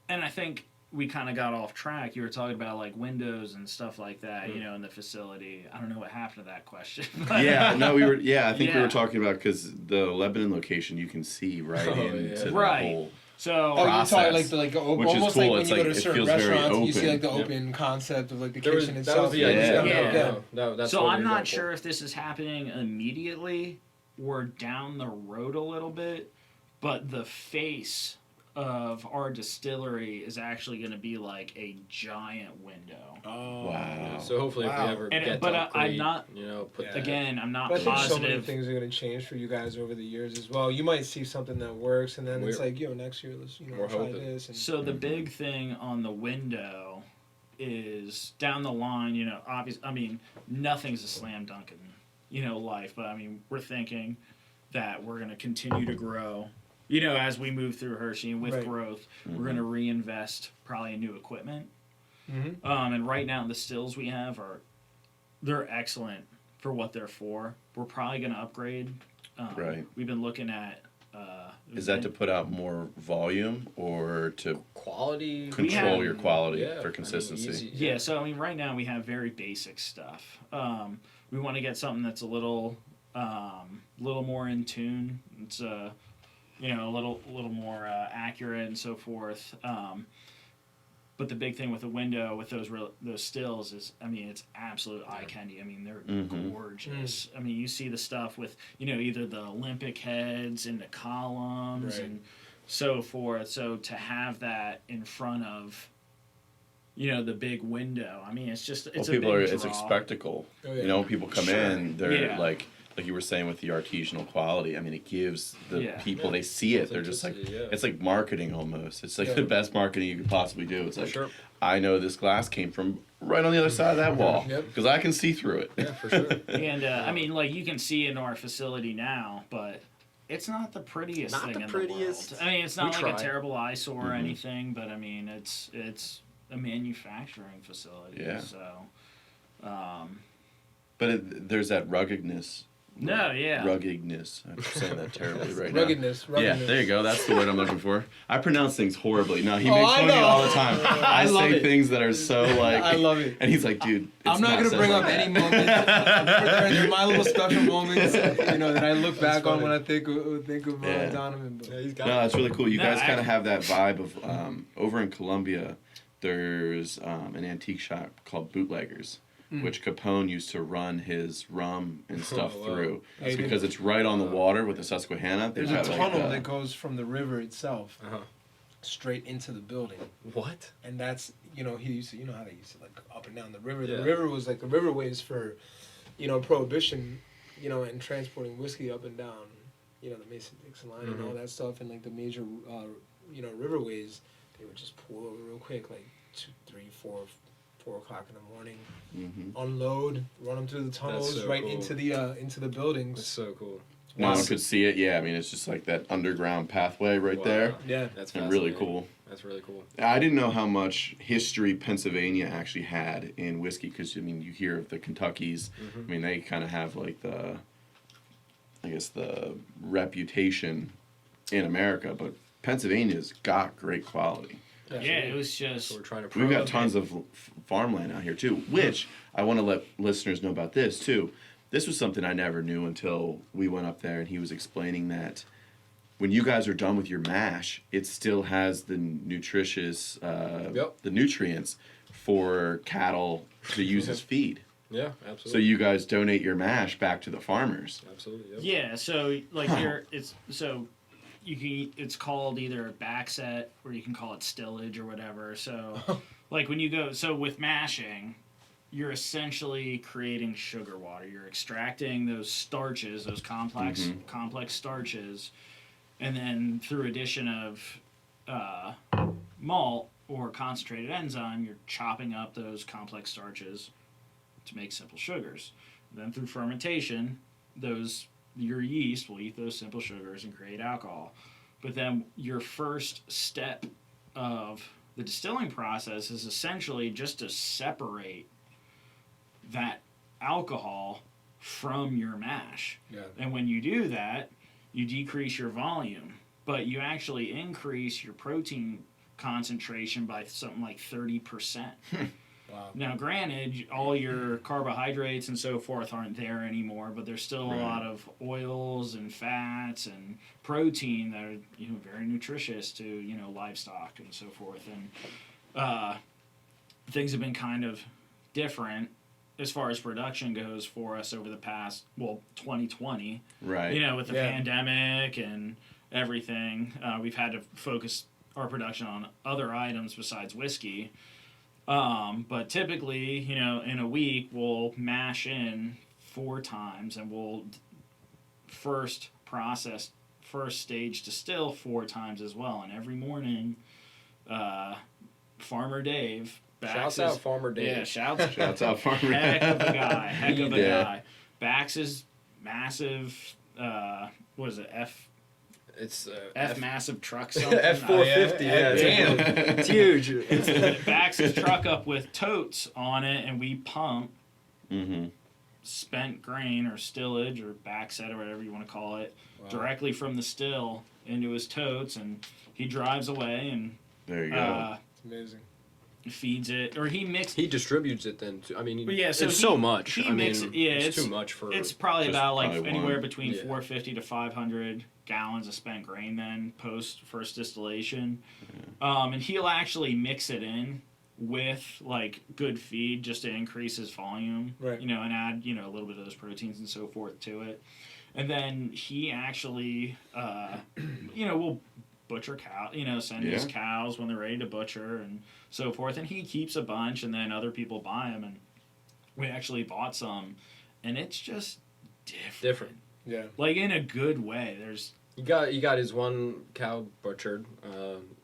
And I think we kind of got off track. You were talking about like windows and stuff like that, in the facility. I don't know what happened to that question. Yeah, no, we were. Yeah, I think we Yeah. were talking about because the Lebanon location you can see right into the Right. whole. So Oh, you're talking process, like which is almost cool. like when It's you go like- to it certain feels very restaurants, you see open. like the Yep. open concept of like the There was, kitchen that itself. was the idea. Yeah. That's so what I'm we were not going sure for. if this is happening immediately or down the road a little bit, but the face of our distillery is actually going to be like a giant window. Oh. Wow. So hopefully, if we Wow. ever And- get but to I'm upgrade, not- put Yeah. that. Again, I'm not But I think so many positive. things are going to change for you guys over the years as well. You might see something that works, and then it's We're- like, next year let's we're try hoping. this. And So the big thing on the window is down the line, obviously, I mean, nothing's a slam dunk in, life, but I mean, we're thinking that we're going to continue to grow, as we move through Hershey, and with Right. growth, we're going to reinvest probably in new equipment. Mhm. And right now the stills we have they're excellent for what they're for. We're probably going to upgrade. Right. We've been looking at, Is that to put out more volume or to Quality. control have- your quality Yeah, I for mean, consistency? easy, Yeah, so I mean, right now we have very basic stuff. We want to get something that's a little more in tune. It's a little more accurate and so forth. But the big thing with the window with those stills is, I mean, it's absolute eye candy. I mean, they're gorgeous. I mean, you see the stuff with either the Olympic heads and the columns Right. and so forth. So to have that in front of the big window. I mean, it's just Well, it's a people big are. draw. It's a spectacle. Oh, yeah. You know, when people come Sure. in, they're Yeah. like you were saying with the artisanal quality. I mean, it gives the Yeah. people they see it. They're just like Authenticity, yeah. it's like marketing almost. It's like Yeah. the best marketing you could possibly do. It's like Sure. I know this glass came from right on the other side of that wall Yep. because I can see through it. Yeah, for sure. And I mean, like you can see in our facility now, but it's not the prettiest Not thing the in prettiest. the world. I mean, it's not We like try. a terrible eyesore or Mhm. anything, but I mean, it's a manufacturing facility. Yeah. So, But there's that ruggedness. no, yeah. Ruggedness. I'm saying that terribly right now. Ruggedness. Yeah, there you go. That's the word I'm looking for. I pronounce things horribly. No, he Oh, makes I fun of me know. all the time. I love say it. things that are so like. I love it. And he's like, dude. I'm not gonna said bring like up that. any moments. They're my little special moments, that I look back on funny. when I think of Yeah. Donovan. But He's got No, that's really cool. You No, guys kind of I- have that vibe of over in Colombia. There's an antique shop called Bootleggers, which Capone used to run his rum and stuff wow. through. Yeah, It's he because it's right on the water with the Susquehanna. there's They've a got, tunnel like, that goes from the river itself Uh-huh. straight into the building, What? and that's he used to how they used to like go up and down the river. Yeah. The river was like the riverways for, prohibition, and transporting whiskey up and down, the Mason-Dixon line and all that stuff, and like the major, riverways, they would just pull over real quick, like 2, 3, 4 o'clock in the morning, Mhm. unload, run them through the tunnels so right cool. into the buildings. That's so cool. No one Wow. could see it. Yeah, I mean, it's just like that underground pathway right Wow. there. Yeah. That's And really fascinating. cool. That's really cool. I didn't know how much history Pennsylvania actually had in whiskey because, I mean, you hear of the Kentuckys. Mm-hmm. I mean, they kind of have like the reputation in America, but Pennsylvania's got great quality. Yeah, it was just So we're trying to We've promote got tons of farmland out here too, which I want to let listeners know about this too. This was something I never knew until we went up there and he was explaining that when you guys are done with your mash, it still has the nutritious, the nutrients for cattle to use as feed. Yeah, So absolutely. you guys donate your mash back to the farmers. Absolutely. Yep. yeah. So like you can it's called either backset or you can call it stillage or whatever. So like when you go with mashing, you're essentially creating sugar water. You're extracting those starches, those complex starches, and then through addition of malt or concentrated enzyme, you're chopping up those complex starches to make simple sugars. Then through fermentation, your yeast will eat those simple sugars and create alcohol. But then your first step of the distilling process is essentially just to separate that alcohol from your mash. Yeah. And when you do that, you decrease your volume, but you actually increase your protein concentration by something like 30%. Wow. Now, granted, all your carbohydrates and so forth aren't there anymore, but there's still a Right. lot of oils and fats and protein that are very nutritious to livestock and so forth. And things have been kind of different as far as production goes for us over the past 2020. Right. With the Yeah. pandemic and everything, we've had to focus our production on other items besides whiskey. But typically, in a week, we'll mash in 4 times and we'll first stage distill 4 times as well. And every morning, Farmer Dave backs Shouts out Farmer Dave. Yeah, shouts out Farmer Heck of a guy. Heck of a Yeah. guy. Backs his massive, what is it, It's massive truck something. F450. Yeah, Damn. it's huge. It backs his truck up with totes on it, and we pump Mm-hmm. spent grain or stillage or backset or whatever you want to call it directly from the still into his totes, and he drives away and There you go. It's amazing. feeds it, or he mixes. He distributes it then too. I mean, But yeah, so it's he- so much. he I mean, mixes- yeah, it's it's- too much for. It's probably Just about like probably anywhere one. between Yeah. 450 to 500 gallons of spent grain then post first distillation. And he'll actually mix it in with like good feed just to increase his volume, Right. and add, a little bit of those proteins and so forth to it. And then he actually, will butcher cow, send his cows when they're ready to butcher and so forth. And he keeps a bunch, and then other people buy them. And we actually bought some, and it's just different. Yeah. Like in a good way. He got his one cow butchered,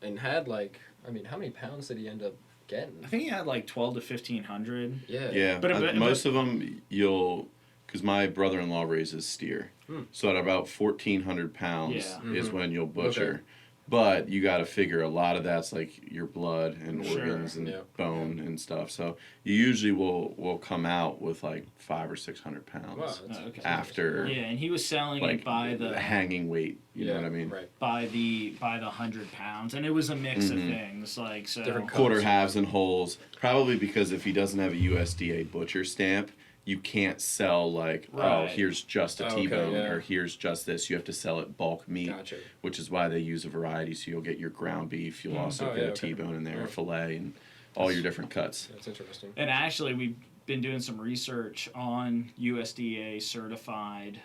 and had how many pounds did he end up getting? I think he had like 12 to 1,500. Yeah. Yeah, But most of them because my brother-in-law raises steer, so at about 1,400 pounds is when you'll butcher. Okay. But you got to figure a lot of that's like your blood and Sure. organs and bone and stuff. So you usually will come out with like 500 or 600 pounds Wow, that's okay. after Yeah, and he was selling like it by the hanging weight. You know what I mean? Right. by the 100 pounds, and it was a mix of things like so. Different Quarter halves and wholes. Probably because if he doesn't have a USDA butcher stamp, you can't sell like, Right. here's just a Okay, T-bone yeah. or here's just this. You have to sell it bulk meat, Gotcha. which is why they use a variety. So you'll get your ground beef, you'll also Oh, get yeah, a okay. T-bone in there, a Right. fillet, and all your different cuts. That's interesting. And actually, we've been doing some research on USDA certified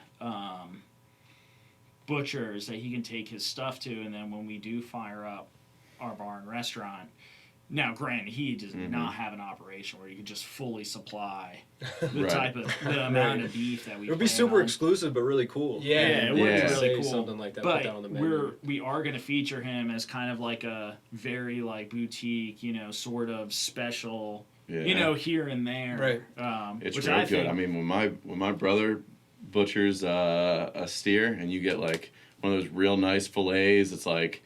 butchers that he can take his stuff to, and then when we do fire up our bar and restaurant. Now, granted, he does not have an operation where you could just fully supply the Right. the amount of beef that we. It would be plan super on. exclusive, but really cool. Yeah, it would Yeah. be really Say cool. something like that. Put that on the But menu. we are going to feature him as kind of like a very like boutique, sort of special, Yeah. here and there. Right. It's which really I good. think, I mean, when my brother butchers a steer, and you get like one of those real nice fillets, it's like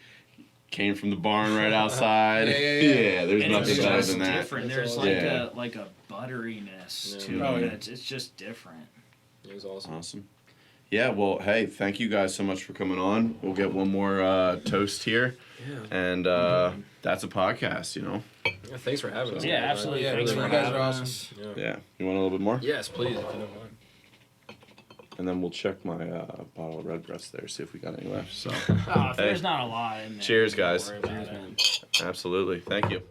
came from the barn right outside. Yeah. There's and nothing it's better just than that. different. That's There's awesome. like a butteriness Yeah. to Oh, it. yeah. It's just different. It was awesome. Awesome. Yeah, well, hey, thank you guys so much for coming on. We'll get one more toast here, Yeah. and that's a podcast, Yeah, thanks for having us. Yeah, man. absolutely. Yeah, Thanks you for guys having are awesome. us. Yeah. Yeah. You want a little bit more? Yes, please, if you don't mind. And then we'll check my bottle of Redbreast there, see if we got any left. So, If Hey. there's not a lot in there. Cheers, guys. don't worry about Cheers, it. man. absolutely. Thank you.